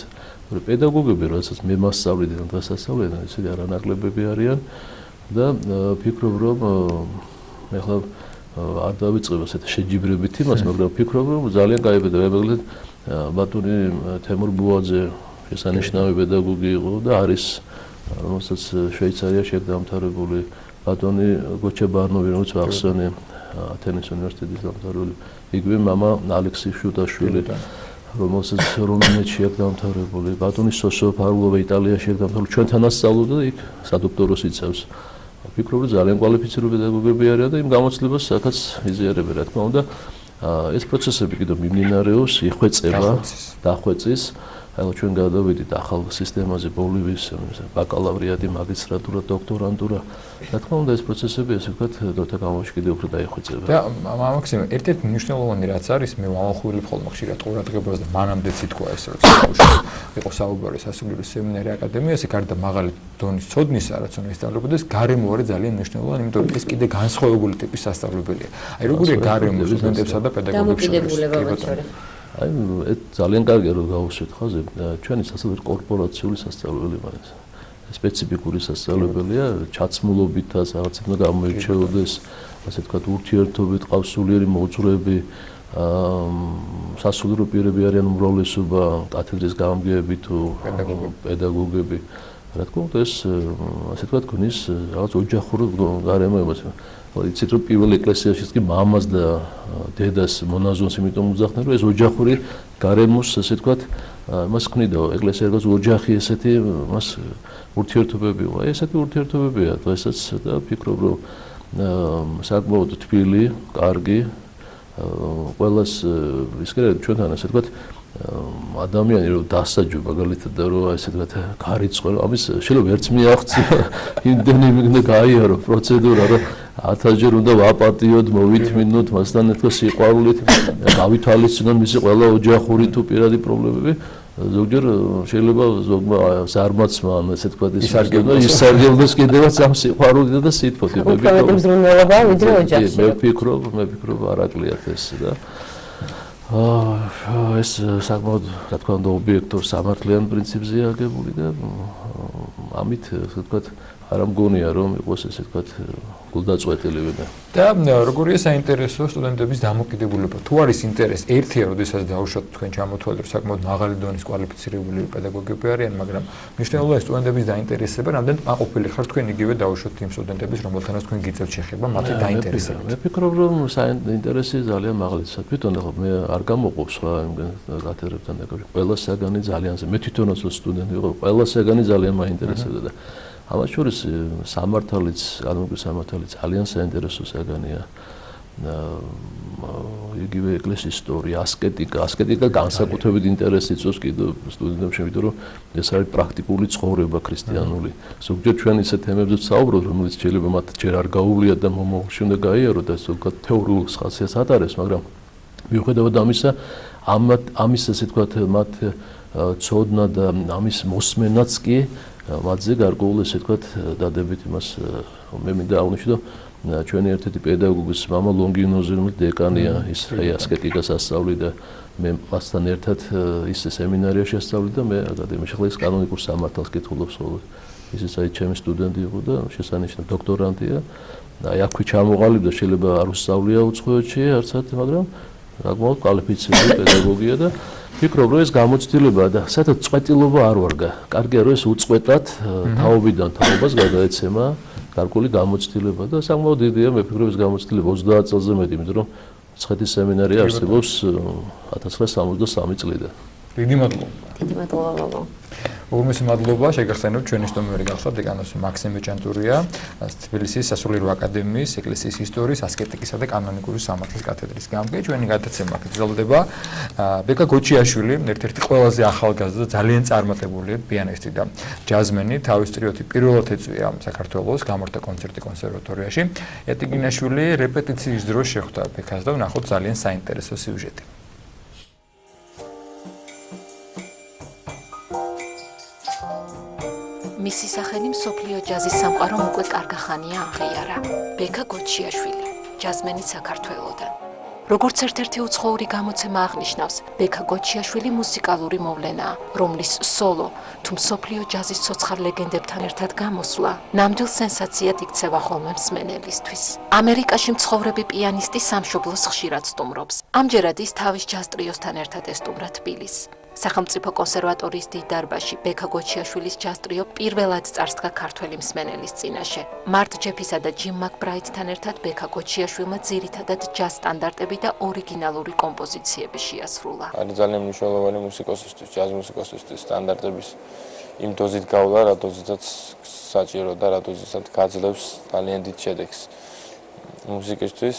პედაგოგები, რასაც მე მასწავლედი და დასასწავლელი, ისეთი არანაკლებები არიან და ვფიქრობ, რომ ეხლა არ დავიწყებ ასეთ შეჯიბრებით იმას, მაგრამ ვფიქრობ, რომ ძალიან კაი პედაგოგი, ბატონი თემურ ბუაძე შესანიშნავი პედაგოგი იყო და არის, რომელსაც შვეიცარიაში დამთავრებული ბატონი გოჩაბარნოვი, რომელიც ახსენე ათენის უნივერსიტეტის დამთავრებული, იგივე მამა ალექსი შუტაშვილი, რომელსაც რუმინეთში აქვს დამთავრებული, ბატონი სოსო ფარულობა იტალიაში აქვს დამთავრებული, ჩვენთანაც სწავლობდა და იქ სადოქტოროს იცავს. ვფიქრობ, რომ ძალიან კვალიფიცირებული პედაგოგები არიან და იმ გამოცდილებას აქაც იზიარებენ, რა თქმა უნდა. ეს პროცესები კიდევ მიმდინარეობს, იხვეწება, დახვეწის. აი ჩვენ გადავიდით ახალ სისტემაზე ბოლივიის ბაკალავრიატი, მაგისტრატურა, დოქტორანტურა. რა თქმა უნდა ეს პროცესები ესე ვთქვათ დროთა განმავლობაში კიდევ უფრო დაიხვეწება. და მაქსიმ ერთ-ერთი მნიშვნელოვანი რაც არის, მე ვამახვილებ ხოლმე ხშირად ყურადღებას და მანამდეც ითქვა ეს როცა იყო საუბარი სასულიერო სემინარი აკადემიაზე, გარდა მაღალი დონის ცოდნისა, რაც უნდა ისწავლებოდეს, გარემო არის ძალიან მნიშვნელოვანი, იმიტომ რომ ეს კიდე განსხვავებული ტიპის სასწავლებელია. აი როგორია გარემო სტუდენტებსა და პედაგოგებს შორის? აი ძალიან კარგია რომ გავუსვით ხაზე ჩვენი სასწავლებელი კორპორაციული სასწავლებელი მაინც სპეციფიკური სასწავლებელია ჩაცმულობითაც რაღაცა უნდა გამოირჩეოდეს ასე ვთქვათ ურთიერთობით ყავსულიერი მოძღვრები სასულიერო პირები არიან უმრავლესობა კათედრის გამგეები თუ პედაგოგები რა თქმა უნდა ეს ასე ვთქვათ გვნის რაღაც ოჯახური გარემო იმას იცით რომ პირველ ეკლესიაშიც კი მამას და დედას მონაზონს იმიტომ უძახდნენ რომ ეს ოჯახური გარემოს ასე ვთქვათ მას ქმნიდა ეკლესია როგორც ოჯახი ესეთი მას ურთიერთობები ვარ ესეთი ურთიერთობებია დღესაც და ვფიქრობ რომ საკმაოდ თბილი, კარგი ყველას ისე ჩვენთან ასე ვთქვათ ადამიანი რომ დასაჯო მაგალითად და რომ ასე ვთქვათ გარიცხო ამის შეიძლება ერთს მიაღწია იმდენი მიგდა გაიარო პროცედურა რომ 1000 ჯერ უნდა ვაპატიოთ, მოვითმინოთ მასთან ერთად სიყვარულით, გავითვალისწინოთ მისი ყველა ოჯახური თუ პირადი პრობლემები. ზოგჯერ შეიძლება ზოგმა ზარმაცმა ასე ვთქვათ ისარგებლოს კიდევაც ამ სიყვარულით და სითბოთ. უფრო მზრუნველობა ვიდრე ოჯახში. მე ვფიქრობ არაკლიათ ეს და ეს საკმაოდ რა თქმა უნდა ობიექტურ სამართლიან პრინციპზეა აგებული და ამით ასე ვთქვათ არ ამგონია რომ იყოს ესე ვთქვათ გულდაწყვეტილი ვინმე. და როგორია საინტერესო სტუდენტების დამოკიდებულება? თუ არის ინტერესი, ერთია, როდესაც დაუშვათ თქვენ ჩამოთვალეთ, რომ საკმაოდ მაღალი დონის კვალიფიცირებული პედაგოგები არიან, მაგრამ მნიშვნელოვანია სტუდენტების დაინტერესება, რამდენ მაყოფილი ხართ თქვენ იგივე დაუშვათ იმ სტუდენტების, რომელთანაც თქვენ გიწევთ შეხება მათი დაინტერესებით. მე ვფიქრობ, რომ საინტერესი ძალიან მაღალია. თვითონ ახლა მე არ გამოყოფ სხვა კათედრებთან დაკავშირებით. ყველა საგანი ძალიან მე თვითონაც სტუდენტი ვიყო, ყველა საგანი ძალიან მაინტერესებდა და ამას შორის სამართალიც, კანონური სამართალი ძალიან საინტერესო საგანია. იგივე ეკლესიის ისტორია, ასკეტიკა განსაკუთრებით ინტერესს იწვევს კიდევ სტუდენტებს, იმიტომ რომ ეს არის პრაქტიკული ცხოვრება ქრისტიანული. ზოგჯერ ჩვენ ისეთ თემებზე ვსაუბრობთ, რომელიც შეიძლება მათ ჯერ არ გაუვლიათ და მომავალში უნდა გაიაროთ და ზოგადად თეორიულ ხასიათს ატარებს, მაგრამ მიუხედავად ამისა, ამის ასე ვთქვათ, მათ ცოდნა და ამის მოსმენაც კი მათზე გარკვეულ ესე ვთქვათ დადებით იმას მე მინდა აღნიშნო ჩვენი ერთ-ერთი პედაგოგის მამა ლონგინოზი რომელიც დეკანია ის ასკეტიკას ასწავლიდა და მე მასთან ერთად ის სემინარია შესწავლით და მე აკადემიაში ახლა ის კანონიკურ სამართალს კითხულობს ხოლმე ისიც აი ჩემი სტუდენტი იყო და შესანიშნავ დოქტორანტია აი აქვე ჩამოყალიბდა შეიძლება არ უსწავლია უცხოეთში არცად მაგრამ საკმაოდ კვალიფიცირებული პედაგოგია და ვფიქრობ, რომ ეს გამოცდილება და საერთოდ წვეტილობა არ ვარგა. კარგია, რომ ეს უწყვეტად თაობიდან თაობას გადაეცემა გარკვეული გამოცდილება და საკმაოდ დიდია, მე ვფიქრობ, ეს გამოცდილება 30 წელზე მეტი, იმიტომ რომ ცხეთის სემინარი არსებობს 1963 წლიდან. დიდი მადლობა. დიდი მადლობა. უღრმესი მადლობა შეგახსენებთ ჩვენი სტუმარი გახლავთ დეკანოს მაქსიმ მეჭანტურია თბილისის სასულიერო აკადემიის ეკლესიის ისტორიის ასკეტიკისა და კანონიკური სამართლის კათედრის გამგე ჩვენი გადაცემა გრძელდება ბეკა გოჩიაშვილი ერთ-ერთი ყველაზე ახალგაზრდა და ძალიან წარმატებული პიანისტი და ჯაზმენი თავის ტრიოთი პირველად ეწვია საქართველოს გამართა კონცერტი კონსერვატორიაში ეტიგინაშვილი რეპეტიციის დროს შეხვდა ბეკას და ვნახოთ ძალიან საინტერესო სიუჟეტი მისი სახელი მსოფლიო ჯაზის სამყარომ უკვე კარგა ხანია აღიარა. ბეკა გოჩიაშვილი, ჯაზმენი საქართველოდან. როგორც ერთ-ერთი უცხოური გამოცემა აღნიშნავს, ბეკა გოჩიაშვილი მუსიკალური მოვლენაა, რომლის სოლო თუ მსოფლიო ჯაზის ცოცხალ ლეგენდებთან ერთად გამოსვლა, ნამდვილ სენსაციად იქცევა ხოლმე მსმენელისთვის. ამერიკაში მცხოვრები პიანისტი სამშობლოს ხშირად სტუმრობს. ამჯერად ის თავის ჯაზ ტრიოსთან ერთად ესტუმრა თბილისს. სახელმწიფო კონსერვატორიის დიდ დარბაზში ბექა გოჩიაშვილის ჯაზ ტრიო პირველად წარსდგა ქართველი მსმენელის წინაშე. მარტ ჯეფისა და ჯიმ მაკბრაითთან ერთად ბექა გოჩიაშვილმა ძირითადად ჯაზ სტანდარტები და ორიგინალური კომპოზიციები შეასრულა. არის ძალიან მნიშვნელოვანი მუსიკოსისთვის, ჯაზ მუსიკოსისთვის სტანდარტების იმ დოზით გავლა, რა დოზითაც საჭირო და რა დოზითაც გაძლევს ძალიან დიდ შედეგს მუსიკისთვის.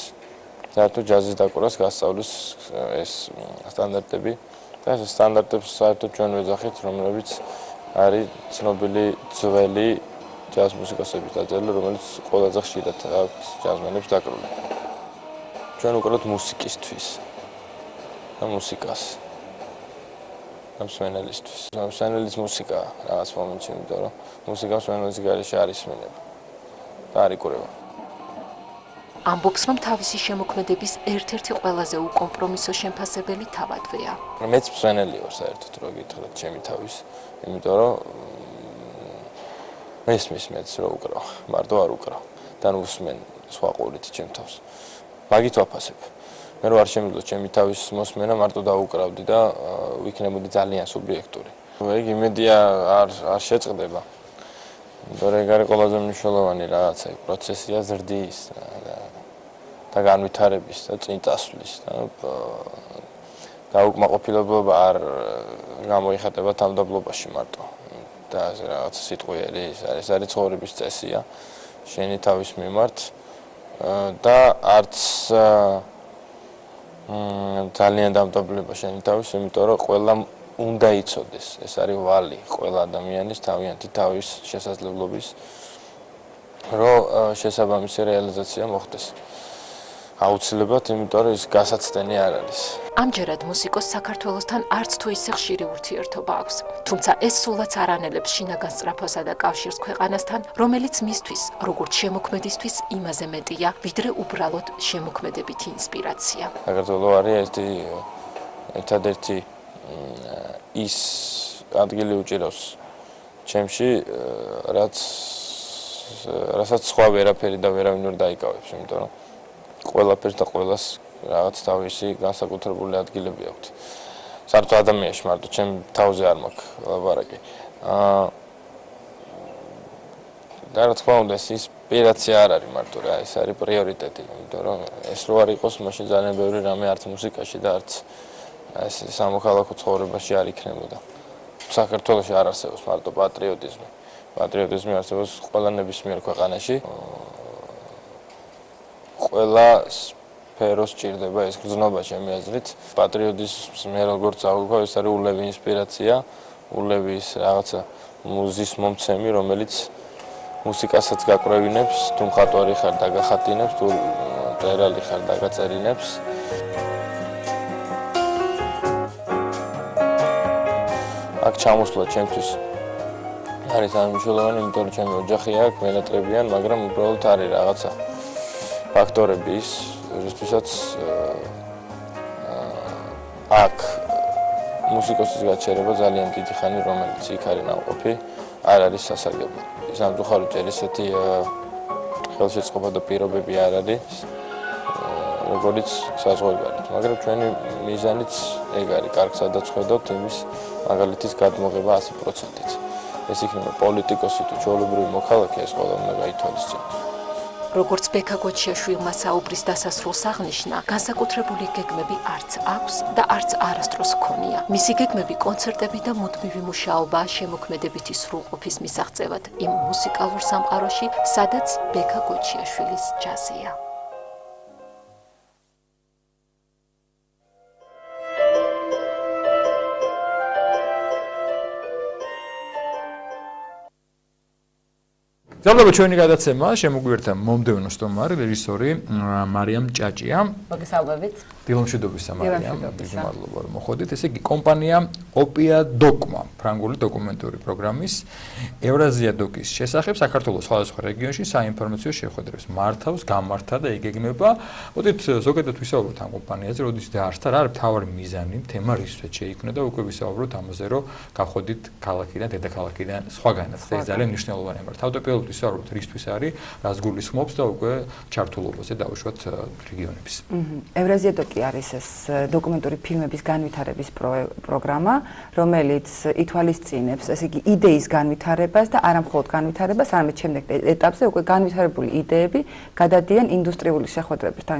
საერთოდ ჯაზის დაკვრას გასწავლის ეს სტანდარტები და ეს სტანდარტებს საერთოდ ჩვენ ვეძახით, რომლებიც არის ცნობილი ძველი ჯაზ მუსიკოსების დაწერილი, რომელიც ყველაზე ხშირად აქვს ჯაზმენებს დაკრული. ჩვენ ვუკრავთ მუსიკისთვის და მუსიკას. მსმენელისთვის. მსმენელის მუსიკა რაღაც მომენტში, იმიტომ რომ მუსიკა მსმენელის გარეშე არ ისმენება და არ იკვრება. ამბობს, რომ თავისი შემოქმედების ერთ-ერთი ყველაზე უკომპრომისო შემფასებელი თავადვეა. მეც მსმენელი ვარ საერთოდ რო გითხრათ ჩემი თავის, იმიტომ რომ მესმის მეც რო უკრავ, მარტო არ უკრავ და უსმენ სხვა ყურით ჩემ თავს. მაგით ვაფასებ. მე რო არ შემიძლია ჩემი თავის მოსმენა, მარტო დაუკრავდი და ვიქნებოდი ძალიან სუბიექტური. ეგ იმედია არ შეწყდება. იმიტომ რომ ეგ არის ყველაზე მნიშვნელოვანი რაღაცა, პროცესია ზრდის და განვითარების და წინ წასვლის და უკმაყოფილება არ გამოიხატება თავდაბლობაში მარტო. და რაღაც სიტყვიერი ეს არის ცხოვრების წესია შენი თავის მიმართ და არც ძალიან დამტაბლება შენი თავის, იმიტომ რომ ყველა უნდა იცოდეს, ეს არის ვალი ყველა ადამიანის თავიანთი თავის შესაძლებლობის, რომ შესაბამისი რეალიზაცია მოხდეს. აუცილებლად, იმიტომ რომ ის გასაცდენი არ არის. ამჯერად მუსიკოს საქართველოსთან არც თუ ისე ხშირი ურთიერთობა აქვს, თუმცა ეს სულაც არ ანელებს შინაგან სწრაფოსა და კავშირს ქვეყანასთან, რომელიც მისთვის, როგორც შემოქმედისთვის, იმაზე მეტია, ვიდრე უბრალოდ შემოქმედებითი ინსპირაცია. საქართველო არის ერთადერთი ის ადგილი უჭირავს ჩემში, რასაც სხვა ვერაფერი და ვერავინ ვერ დაიკავებს, იმიტომ რომ ყველაფერს და ყველას რაღაც თავისი განსაკუთრებული ადგილები აქვთ. საერთოდ ადამიანში მარტო ჩემ თავზე არ მაქვს ლაპარაკი. და რა თქმა უნდა, ეს ინსპირაცია არ არის მარტო რა, ეს არის პრიორიტეტი, იმიტომ რომ ეს რო არ იყოს, მაშინ ძალიან ბევრი რამე არც მუსიკაში და არც ეს სამოქალაქო ცხოვრებაში არ იქნებოდა. საქართველოში არ არსებობს მარტო პატრიოტიზმი. პატრიოტიზმი არსებობს ყველა ნებისმიერ ქვეყანაში. ყველა სფეროს ჭირდება ეს გრძნობა ჩემი აზრით. პატრიოტიზმს მე როგორც ავუქო, ეს არის ულევი ინსპირაცია, ულევი ის რაღაცა მუზის მომცემი, რომელიც მუსიკასაც გაკვრევინებს, თუ მხატვარი ხარ და გახატინებს, თუ მწერალი ხარ და გაწერინებს. აქ ჩამოსვლა ჩემთვის არის მნიშვნელოვანი, იმიტომ რომ ჩემი ოჯახი აქ მენატრებიან, მაგრამ უბრალოდ არის რაღაცა ფაქტორები ის, რისთვისაც აქ მუსიკოსის გაჩერება ძალიან დიდი ხანი, რომელიც იქ არის ნამყოფი, არ არის სასარგებლო. სამწუხაროდ ესეთი ხელშეწყობა და პირობები არ არის, როგორც საზღვარგარეთ, მაგრამ ჩვენი მიზანიც ეგ არის, კარგ სადაც ხედავთ იმის მაგალითის გადმოღება 100%-ით. ეს იქნება პოლიტიკოსი თუ ჩვეულებრივი მოქალაქე, ეს ყველა უნდა გაითვალისწინოს. როგორც ბექა გოჩიაშვილმა საუბრის დასასრულს აღნიშნა, განსაკუთრებული გეგმები არც აქვს და არც არასდროს ჰქონია. მისი გეგმები კონცერტები და მუდმივი მუშაობაა შემოქმედებითი სრულყოფის მისაღწევად იმ მუსიკალურ სამყაროში, სადაც ბექა გოჩიაშვილის ჯაზია. გზავნება ჩვენი გადაცემა, შემოგვიერთდა მომდევნო სტუმარი, რეჟისორი მარიამ ჭაჭია. მოგესალმებით. დილომშვიდობისა მარიამ, დიდი მადლობა რომ მოხვედით. ესე იგი კომპანია ოპია დოკმა, ფრანგული დოკუმენტური პროგრამის ევრაზია დოკის შესახებ საქართველოს სხვადასხვა რეგიონში საინფორმაციო შეხვედრებს მართავს, გამართა და იგეგმება. მოდით ზოგადად ვისაუბროთ ამ კომპანიაზე, როდის დაარსდა, რა არის მთავარი მიზანი, თემა რისთვისაც შეიქმნა და უკვე ვისაუბროთ ამაზე, რომ გავხოდით ქალაქიდან, დედაქალაქიდან სხვაგანაც. ეს ძალიან მნიშვნელოვანი ამბავი. თავდაპირველად საკითხებისა, ალბათ რისთვის არის, რას გულისხმობს და უკვე ჩართულობაზე დავუშვათ რეგიონების. ევრაზიადოკი არის ეს დოკუმენტური ფილმების განვითარების პროგრამა, რომელიც ითვალისწინებს, ესე იგი, იდეის განვითარებას და არა მხოლოდ განვითარებას, არამედ შემდეგ ეტაპზე უკვე განვითარებული იდეები გადადიან ინდუსტრიული შეხვედრებთან,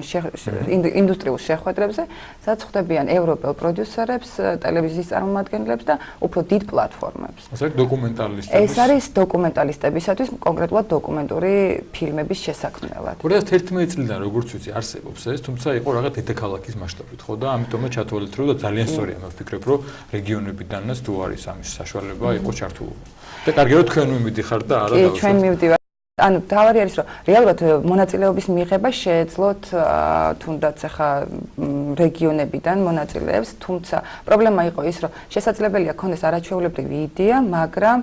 ინდუსტრიულ შეხვედრებზე, სადაც ხვდებიან ევროპელ პროდიუსერებს, ტელევიზიის წარმომადგენლებს და უფრო დიდ პლატფორმებს. ეს არის დოკუმენტალისტებისათვის კონკრეტულად დოკუმენტური ფილმების შესაქმნელად. 2011 წლიდან როგორც ვიცი არსებობს ეს, თუმცა იყო რაღაც დედაქალაქის მასშტაბით, ხო და ამიტომაც ჩათვალეთ რომ და ძალიან სწორია, მე ვფიქრებ რომ რეგიონებიდანაც თუ არის ამის საშუალება იყო ჩართულობა. და კარგი რომ თქვენ მივიდიხართ და არა დავუშვათ. ჩვენ მივდივართ. ანუ თავარი არის რომ რეალურად მონაწილეობის მიღება შეეძლოთ თუნდაც ახლა რეგიონებიდან მონაწილეებს, თუმცა პრობლემა იყო ის რომ შესაძლებელია ქონდეს არაჩვეულებრივი იდეა, მაგრამ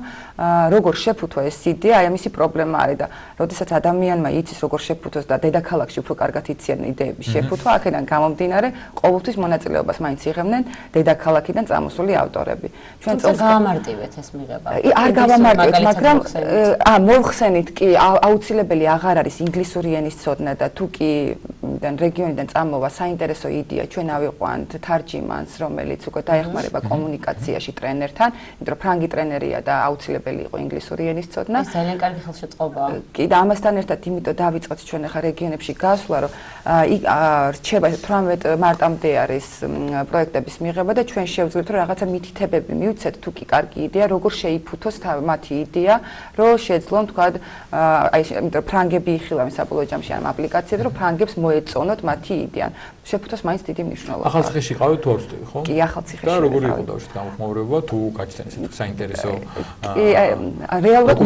როგორ შეფუთვა ეს იდეა, აი ამისი პრობლემა არის და როდესაც ადამიანმა იცის როგორ შეფუთოს და დედაქალაქში უფრო კარგად იციან იდეების შეფუთვა, აქედან გამომდინარე ყოველთვის მონაწილეობას მაინც იღებდნენ დედაქალაქიდან წამოსული ავტორები. ჩვენ გავამარტივეთ ეს მიღება. არ გავამარტივეთ, მაგრამ მოვხსენით კი აუცილებელი აღარ არის ინგლისური ენის ცოდნა და თუ კი რეგიონიდან წამოვა საინტერესო იდეა, ჩვენ ავიყვანთ თარჯიმანს, რომელიც უკვე დაეხმარება კომუნიკაციაში ტრენერთან, იმიტომ რომ ფრანგი ტრენერია და აუცილებელი იყო ინგლისური ენის ცოდნა. ეს ძალიან კარგი ხელშეწყობაა. კი და ამასთან ერთად იმიტომ დავიწყოთ ჩვენ ახლა რეგიონებში გასვლა, რომ რჩება 18 მარტამდე არის პროექტების მიღება და ჩვენ შევძლებთ რომ რაღაცა მითითებები მივცეთ, თუ კი კარგი იდეა, როგორ შეიფუთოს მათი იდეა, რომ შეძლონ თქვა აი იმიტომ რომ ფრანგები იხილავენ საბოლოო ჯამში ამ აპლიკაციებს, რომ ფრანგებს მოეწონოთ მათი იდეა. შეფუთოს მაინც დიდი მნიშვნელობა. ახალციხეში ყავით თუ არ ვწდები, ხო? კი, ახალციხეში. და როგორი იყო დავუშვათ გამოხმაურება, თუ გაჩნდა ესეთი საინტერესო კი, რეალურად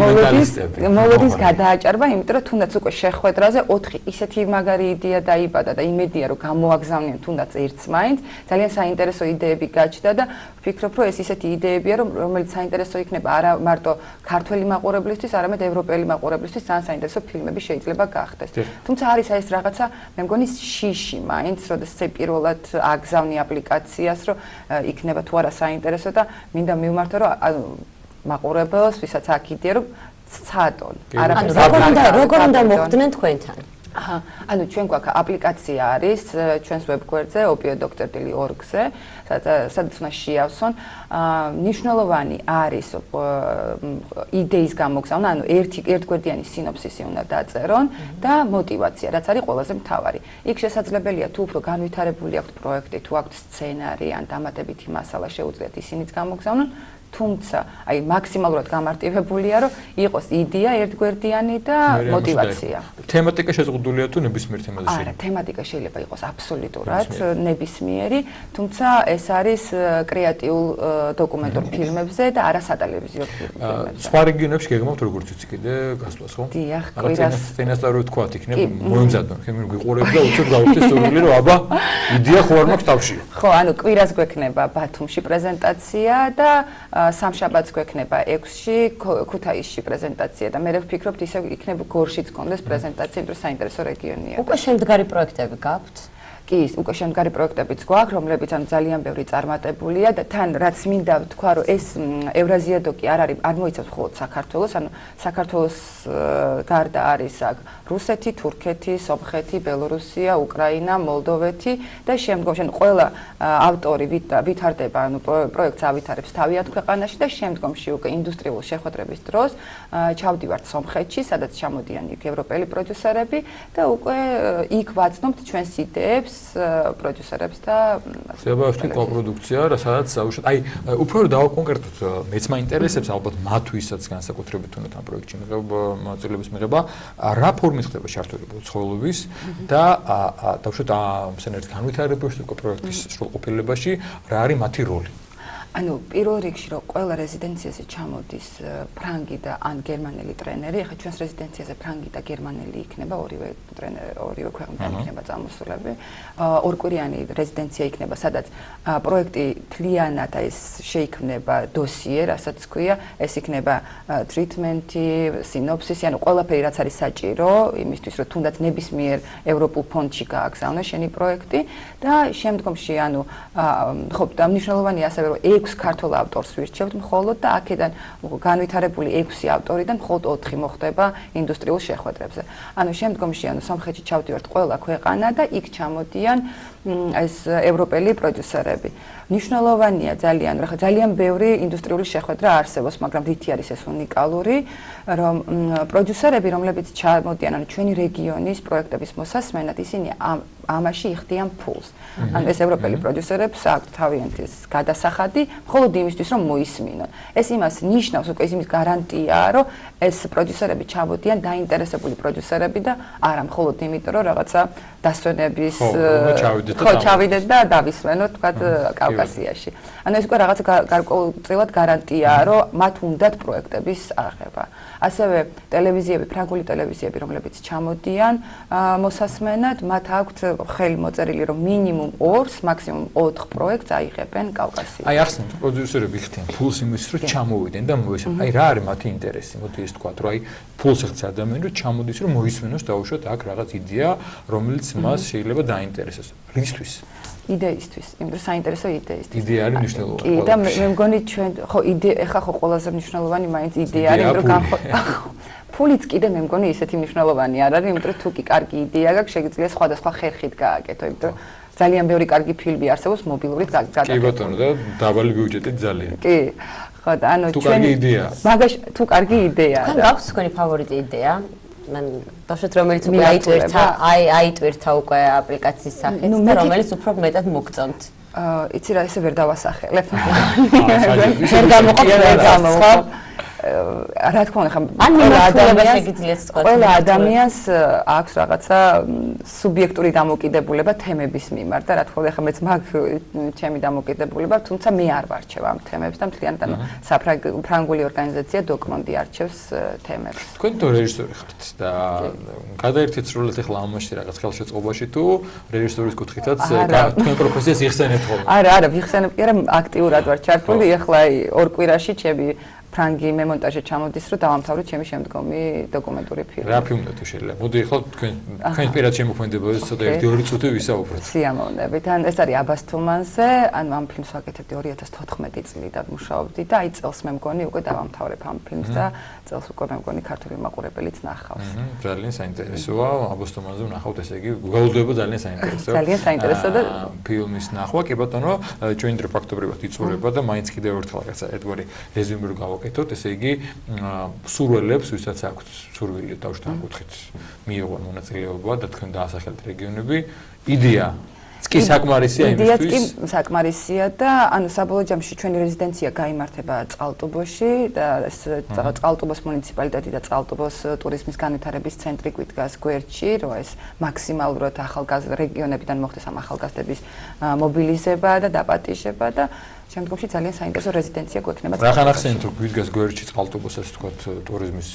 მოლოდის გადააჭარბა, იმიტომ რომ თუნდაც უკვე შეხვედრაზე 4 ისეთი მაგარი იდეა დაიბადა და იმედია რომ გამოაგზავნიან თუნდაც ერთს მაინც, ძალიან საინტერესო იდეები გაჩნდა და ვფიქრობ რომ ეს ისეთი იდეებია, რომელიც საინტერესო იქნება არა მარტო ქართველი მაყურებლისთვის, არამედ ევროპელი მაყურებლისთვის ძალიან საინტერესო ფილმები შეიძლება გახდეს. თუმცა არის ეს რაღაცა, მე მგონი შიში მაინც, როდესაც პირველად აგზავნი აპლიკაციას, რომ იქნება თუ არა საინტერესო და მინდა მივმართო, რომ მაყურებელს, ვისაც აქ იდეა, რომ ცადონ. როგორ უნდა მოხდნენ თქვენთან? ანუ ჩვენ გვაქვს აპლიკაცია არის ჩვენს ვებგვერდზე opio.org-ზე, სადაც უნდა შეავსონ. მნიშვნელოვანი არის იდეის გამოგზავნა, ანუ ერთგვერდიანი სინოფსისი უნდა დაწერონ და мотиваცია, რაც არის ყველაზე მთავარი. იქ შესაძლებელია თუ უფრო განვითარებული აქვთ პროექტი, თუ აქვთ სცენარი ან დამატებითი მასალა შეუძლიათ ისინიც გამოგზავნონ. თუმცა, აი მაქსიმალურად გამარტივებულია, რომ იყოს იდეა ერთგვერდიანი და мотиваცია. თემატიკა შეზღუდულია თუ ნებისმიერ თემაზე შეიძლება? არა, თემატიკა შეიძლება იყოს აბსოლუტურად ნებისმიერი, თუმცა ეს არის კრეატიულ დოკუმენტურ ფილმებზე და არა სატელევიზიო ფილმებზე. სხვა რეგიონებში გეგმავთ როგორც ვიცი კიდე გასვლას, ხო? დიახ, კვირას წინასწარ ვთქვათ, იქნებ მოემზადონ, ხემ გიყურებ და უცებ გავუხდით სურვილი, რომ აბა იდეა ხო არ მაქვს თავში. ხო, ანუ კვირას გვექნება ბათუმში პრეზენტაცია და სამშაბათს გვექნება 6-ში ქუთაისში პრეზენტაცია და მე ვფიქრობთ ისე იქნება გორშიც გქონდეს პრეზენტაცია, იმიტომ რომ საინტერესო რეგიონია. უკვე შემდგარი პროექტები გაქვთ? კი, უკვე შემდგარი პროექტებიც გვაქვს, რომლებიც ანუ ძალიან ბევრი წარმატებულია და თან რაც მინდა ვთქვა, რომ ეს ევრაზიადოკი არ მოიცავს მხოლოდ საქართველოს, ანუ საქართველოს გარდა არის აქ რუსეთი, თურქეთი, სომხეთი, ბელორუსია, უკრაინა, მოლდოვეთი და შემდგომში ყველა ავტორი ვითარდება, ანუ პროექტს ავითარებს თავიანთ ქვეყანაში და შემდგომში უკვე ინდუსტრიულ შეხვედრების დროს ჩავდივართ სომხეთში, სადაც ჩამოდიან იქ ევროპელი პროდიუსერები და უკვე იქ ვაცნობთ ჩვენს იდეებს პროდიუსერებს და შეიძლება კოპროდუქცია, სადაც საუბრობთ. აი, უფრო დავაკონკრეტოთ, მეც მაინტერესებს ალბათ მათვისაც განსაკუთრებით უნდა ამ პროექტში მიღება, მონაწილეობის მიღება, რა ფორმით ხდება ჩართულობა ცხოველების და დავუშვათ ამ ერთ განვითარებაში პროექტის სრულყოფილებაში რა არის მათი როლი? ანუ პირველ რიგში რომ ყველა რეზიდენციაზე ჩამოდის ფრანგი და ან გერმანელი ტრენერი, ახლა ჩვენს რეზიდენციაზე ფრანგი და გერმანელი იქნება, ორივე ქვეყნიდან იქნება წამოსულები. ორკვირიანი რეზიდენცია იქნება, სადაც პროექტი მთლიანად ეს შეიქმნება დოსიე, რასაც ქვია, ეს იქნება ტრიტმენტი, სინოფსისი, ანუ ყველაფერი რაც არის საჭირო იმისთვის, რომ თუნდაც ნებისმიერ ევროპულ ფონდში გააგზავნოს შენი პროექტი და შემდგომში ანუ ხო და მნიშვნელოვანია ასევე რომ 6 ქართულ ავტორს ვირჩევთ მხოლოდ და აქედან განვითარებული 6 ავტორიდან მხოლოდ 4 მოხდება ინდუსტრიულ შეხვედრებზე. ანუ შემდგომში სომხეთში ჩავდივართ ყველა ქვეყანა და იქ ჩამოდიან ეს ევროპელი პროდიუსერები. მნიშვნელოვანია ძალიან ბევრი ინდუსტრიული შეხვედრა არსებობს, მაგრამ რითი არის ეს უნიკალური, რომ პროდიუსერები, რომლებიც ჩამოდიან ჩვენი რეგიონის პროექტების მოსასმენად, ისინი ამაში იხდიან ფულს. ანუ ეს ევროპელი პროდიუსერებს აქვთ თავიანთი გადასახადი, მხოლოდ იმისთვის, რომ მოისმინონ. ეს იმას ნიშნავს, უკვე ის იმის გარანტიაა, რომ ეს პროდიუსერები ჩამოდიან დაინტერესებული პროდიუსერები და არა მხოლოდ იმიტომ, რომ რაღაცა დასვენების ჩავიდეთ და დავისვენოთ, თქვა კავკასიაში. ანუ ეს უკვე რაღაც გარკვეულწილად გარანტიაა, რომ მათ უნდათ პროექტების აღება. ასევე ტელევიზიები, ფრანგული ტელევიზიები, რომლებიც ჩამოდიან მოსასმენად, მათ აქვთ ხელი მოწერილი, რომ მინიმუმ 2, მაქსიმუმ 4 პროექტს აიღებენ კავკასიაში. აი ახსენეთ, პროდიუსერები იხდიან ფულს იმისთვის, რომ ჩამოვიდნენ და მოისმენონ. აი რა არის მათი ინტერესი? მოდი ეს თქვა, რომ აი ფულს იხდს ადამიანი, რომ ჩამოდის, რომ მოისმენოს დაუშვათ აქ რაღაც იდეა, რომელიც მას შეიძლება დაინტერესოს. რისთვის? იდეისთვის, იმიტომ საინტერესო იდეისთვის. იდეა არის მნიშვნელოვანი. კი, და მე მგონი ჩვენ ხო ეხა ხო ყველაზე მნიშვნელოვანი მაინც იდეა არის, იმიტომ რომ ფულიც კიდე მე მგონი ისეთი მნიშვნელოვანი არ არის, იმიტომ რომ თუ კი კარგი იდეა გაქვს, შეგიძლია სხვადასხვა ხერხით გააკეთო, იმიტომ რომ ძალიან ბევრი კარგი ფილმი არსებობს მობილურით გადაკეთებული. კი ბატონო და დაბალი ბიუჯეტით ძალიან. კი. ხო და ანუ თუ კარგი იდეაა. მაგაში თუ კარგი იდეაა. ხან გაქვს თქვენი ფავორიტი იდეა? მან ბავშვით რომელიც უკვე აიტვირთა უკვე აპლიკაციის სახით და რომელიც უფრო მეტად მოგწონთ. იცი რა ესე ვერ დავასახელებ. ვერ გამოყოფ რა თქმა უნდა, ყველა ადამიანს აქვს რაღაცა სუბიექტური დამოკიდებულება თემების მიმართ და რა თქმა უნდა, მეც მაქვს ჩემი დამოკიდებულება, თუმცა მე არ ვარჩევ ამ თემებს და მთლიანად ფრანგული ორგანიზაცია დოკუმენტი არჩევს თემებს. თქვენ თუ რეჟისორი ხართ და გადაერთეთ სრულად ახლა ამაში რაღაც ხელშეწყობაში თუ რეჟისორის კუთხითაც თქვენ პროფესიას იხსენებთ ხოლმე? არა, ვიხსენებ კი არა, აქტიურად ვარ ჩართული, ახლა 2 კვირაში ჩემი ფრანგი მემონტაჟე ჩამოდის, რომ დავამთავროთ ჩემი შემდგომი დოკუმენტური ფილმი. რა ფილმია თუ შეიძლება? მოდი ახლა თქვენ პირად შემოქმედებოდეს ცოტა 1-2 წუთი ვისაუბროთ. სიამოვნებით. ან ეს არის აბასთუმანზე, ანუ ამ ფილმს ვაკეთებდი 2014 წლიდან მუშაობდი და აი წელს მე მგონი უკვე დავამთავრებ ამ ფილმს და წელს უკვე მე მგონი ქართული მაყურებელიც ნახავს. ძალიან საინტერესოა, აბასთუმანზე ვნახავთ, ესე იგი, გულდობა ძალიან საინტერესოა. ძალიან საინტერესოა და ფილმის ნახვა, კი ბატონო, ჩვენ დრო ფაქტობრივად იწურება და მაინც კიდევ ერთხელ რაღაცა ერთგვარი რეზიუმე რო გავაკეთოთ, ესე იგი, სურვილებს, ვისაც აქვთ სურვილი თავშთან კუთხით მიიღონ მონაწილეობა და თქვენ დაასახელეთ რეგიონები, იდეა კი საკმარისია იმისთვის. იდეაც კი საკმარისია და ანუ საბოლოო ჯამში ჩვენი რეზიდენცია გაიმართება წყალტუბოში და ეს წყალტუბოს მუნიციპალიტეტი და წყალტუბოს ტურიზმის განვითარების ცენტრი გვიდგას გვერდში, რომ ეს მაქსიმალურად ახალგაზრდა რეგიონებიდან მოხდეს ამ ახალგაზრდების მობილიზება და დაპატიჟება და შემდგომში ძალიან საინტერესო რეზიდენცია გვექნება. რა ხანახსენით რომ გვიდგას გვერდში წყალტუბოს ასე ვთქვათ ტურიზმის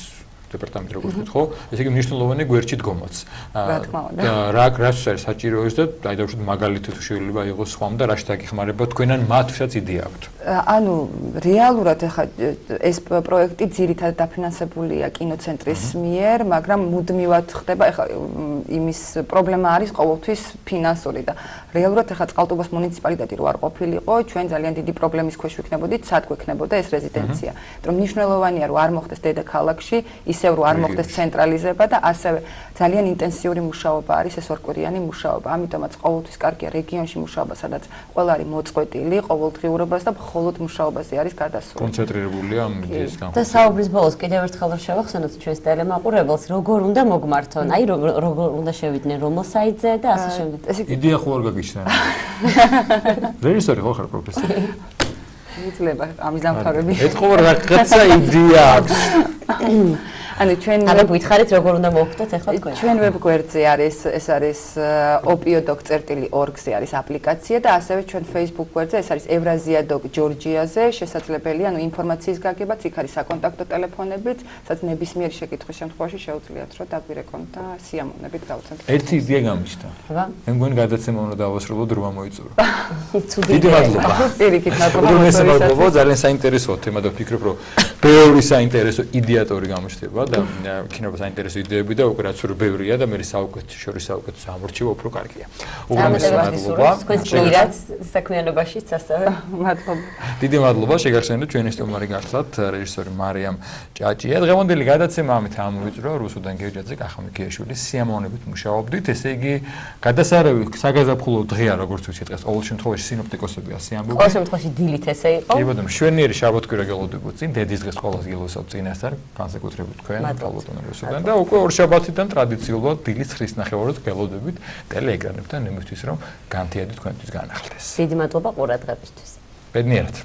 დეპარტამენტი როგორც ვთქო, ესე იგი მნიშვნელოვანი გვერდში დგომაც. რა თქმა უნდა. რაც არის საჭირო ის და აი დავუშვათ მაგალითი თუ შეიძლება იყოს სხვამ და რაში დაგიხმარება თქვენ ან მათთვისაც იდეა აქვთ. ანუ რეალურად ახლა ეს პროექტი ძირითადად დაფინანსებულია კინოცენტრის მიერ, მაგრამ მუდმივად ხდება ახლა იმის პრობლემა არის ყოველთვის ფინანსური და რეალურად ახლა წყალტუბოს მუნიციპალიტეტი რო არ ყოფილიყო, ჩვენ ძალიან დიდი პრობლემის ქვეშ ვიქნებოდით, სად გვექნებოდა ეს რეზიდენცია. რომ მნიშვნელოვანია რომ არ მოხდეს დედაქალაქში, ისევ რომ არ მოხდეს ცენტრალიზება და ასევე ძალიან ინტენსიური მუშაობა არის ეს ორკვირიანი მუშაობა. ამიტომაც ყოველთვის კარგია რეგიონში მუშაობა, სადაც ყველა არის მოწყვეტილი ყოველდღიურობას და მხოლოდ მუშაობაზე არის გადასული. კონცენტრირებულია ამ იდეის გამო. და საუბრის ბოლოს კიდევ ერთხელ შევახსენოთ ჩვენს ტელემაყურებელს, როგორ უნდა მოგმართონ, აი როგორ უნდა შევიდნენ რომელ საიტზე და ასე შემდეგ. იდეა ხო არ გაგიჩნდა. რეჟისორი ხო ხარ პროფესორი? იძლება ამის დამთავრები. ეთქობა რაღაცა იდეა აქვს. ანუ ჩვენ აღარ გითხარით როგორ უნდა მოვხდეთ ახლა თქვენ. ჩვენ ვებგვერდზე არის ეს არის opiodoc.org-ზე არის აპლიკაცია და ასევე ჩვენ Facebook გვერდზე ეს არის ევრაზიადოc ჯორჯიაზე შესაძლებელია ანუ ინფორმაციის გაგებაც იქ არის საკონტაქტო ტელეფონებიც, სადაც ნებისმიერი შეკითხვის შემთხვევაში შეუძლიათ რომ დაგვირეკონ და სიამოვნებით გავუცემთ. ერთი იდეა გამიშთა. მე მგონი გადაცემა უნდა დავასრულოთ რომ მოიწურო. დიდი მადლობა. პირიქით მადლობა. ძალიან საინტერესოა თემა და ვფიქრობ რომ ბევრი საინტერესო იდეატორი გამოჩნდება და და იქნება საინტერესო იდეები და უკვე რაც უფრო ბევრია და მე შორის საუკეთესო ამორჩევა უფრო კარგია. უღრმესი მადლობა. თქვენს პირად საქმიანობაშიც ასევე მადლობა. დიდი მადლობა შეგახსენებთ ჩვენი სტუმარი გახლავთ რეჟისორი მარიამ ჭაჭია. დღევანდელი გადაცემა ამით ამოვიწრო. რუსუდან გეჯაძე კახამიქიაშვილის სიამოვნებით მუშაობდით. ესე იგი გადასარევი საგაზაფხულო დღეა როგორც ვიცით დღეს ყოველ შემთხვევაში სინოპტიკოსები ასე ამბობენ. ყოველ შემთხვევაში დილით ესე იყო. კი ბატონო, მშვენიერი შაბათ-კვირა გელოდებოდ წინ დედის დღეს ყოველს გილოსავთ წინასწარ, განსაკუთრებით თქვენ ალბათონ რუსუდან და უკვე ორ შაბათიდან ტრადიციულად დილის 9:30-ს გელოდებით ტელეეკრანებთან იმისთვის რომ განთიადი თქვენთვის განახლდეს. დიდი მადლობა ყურადღებისთვის. ბედნიერად.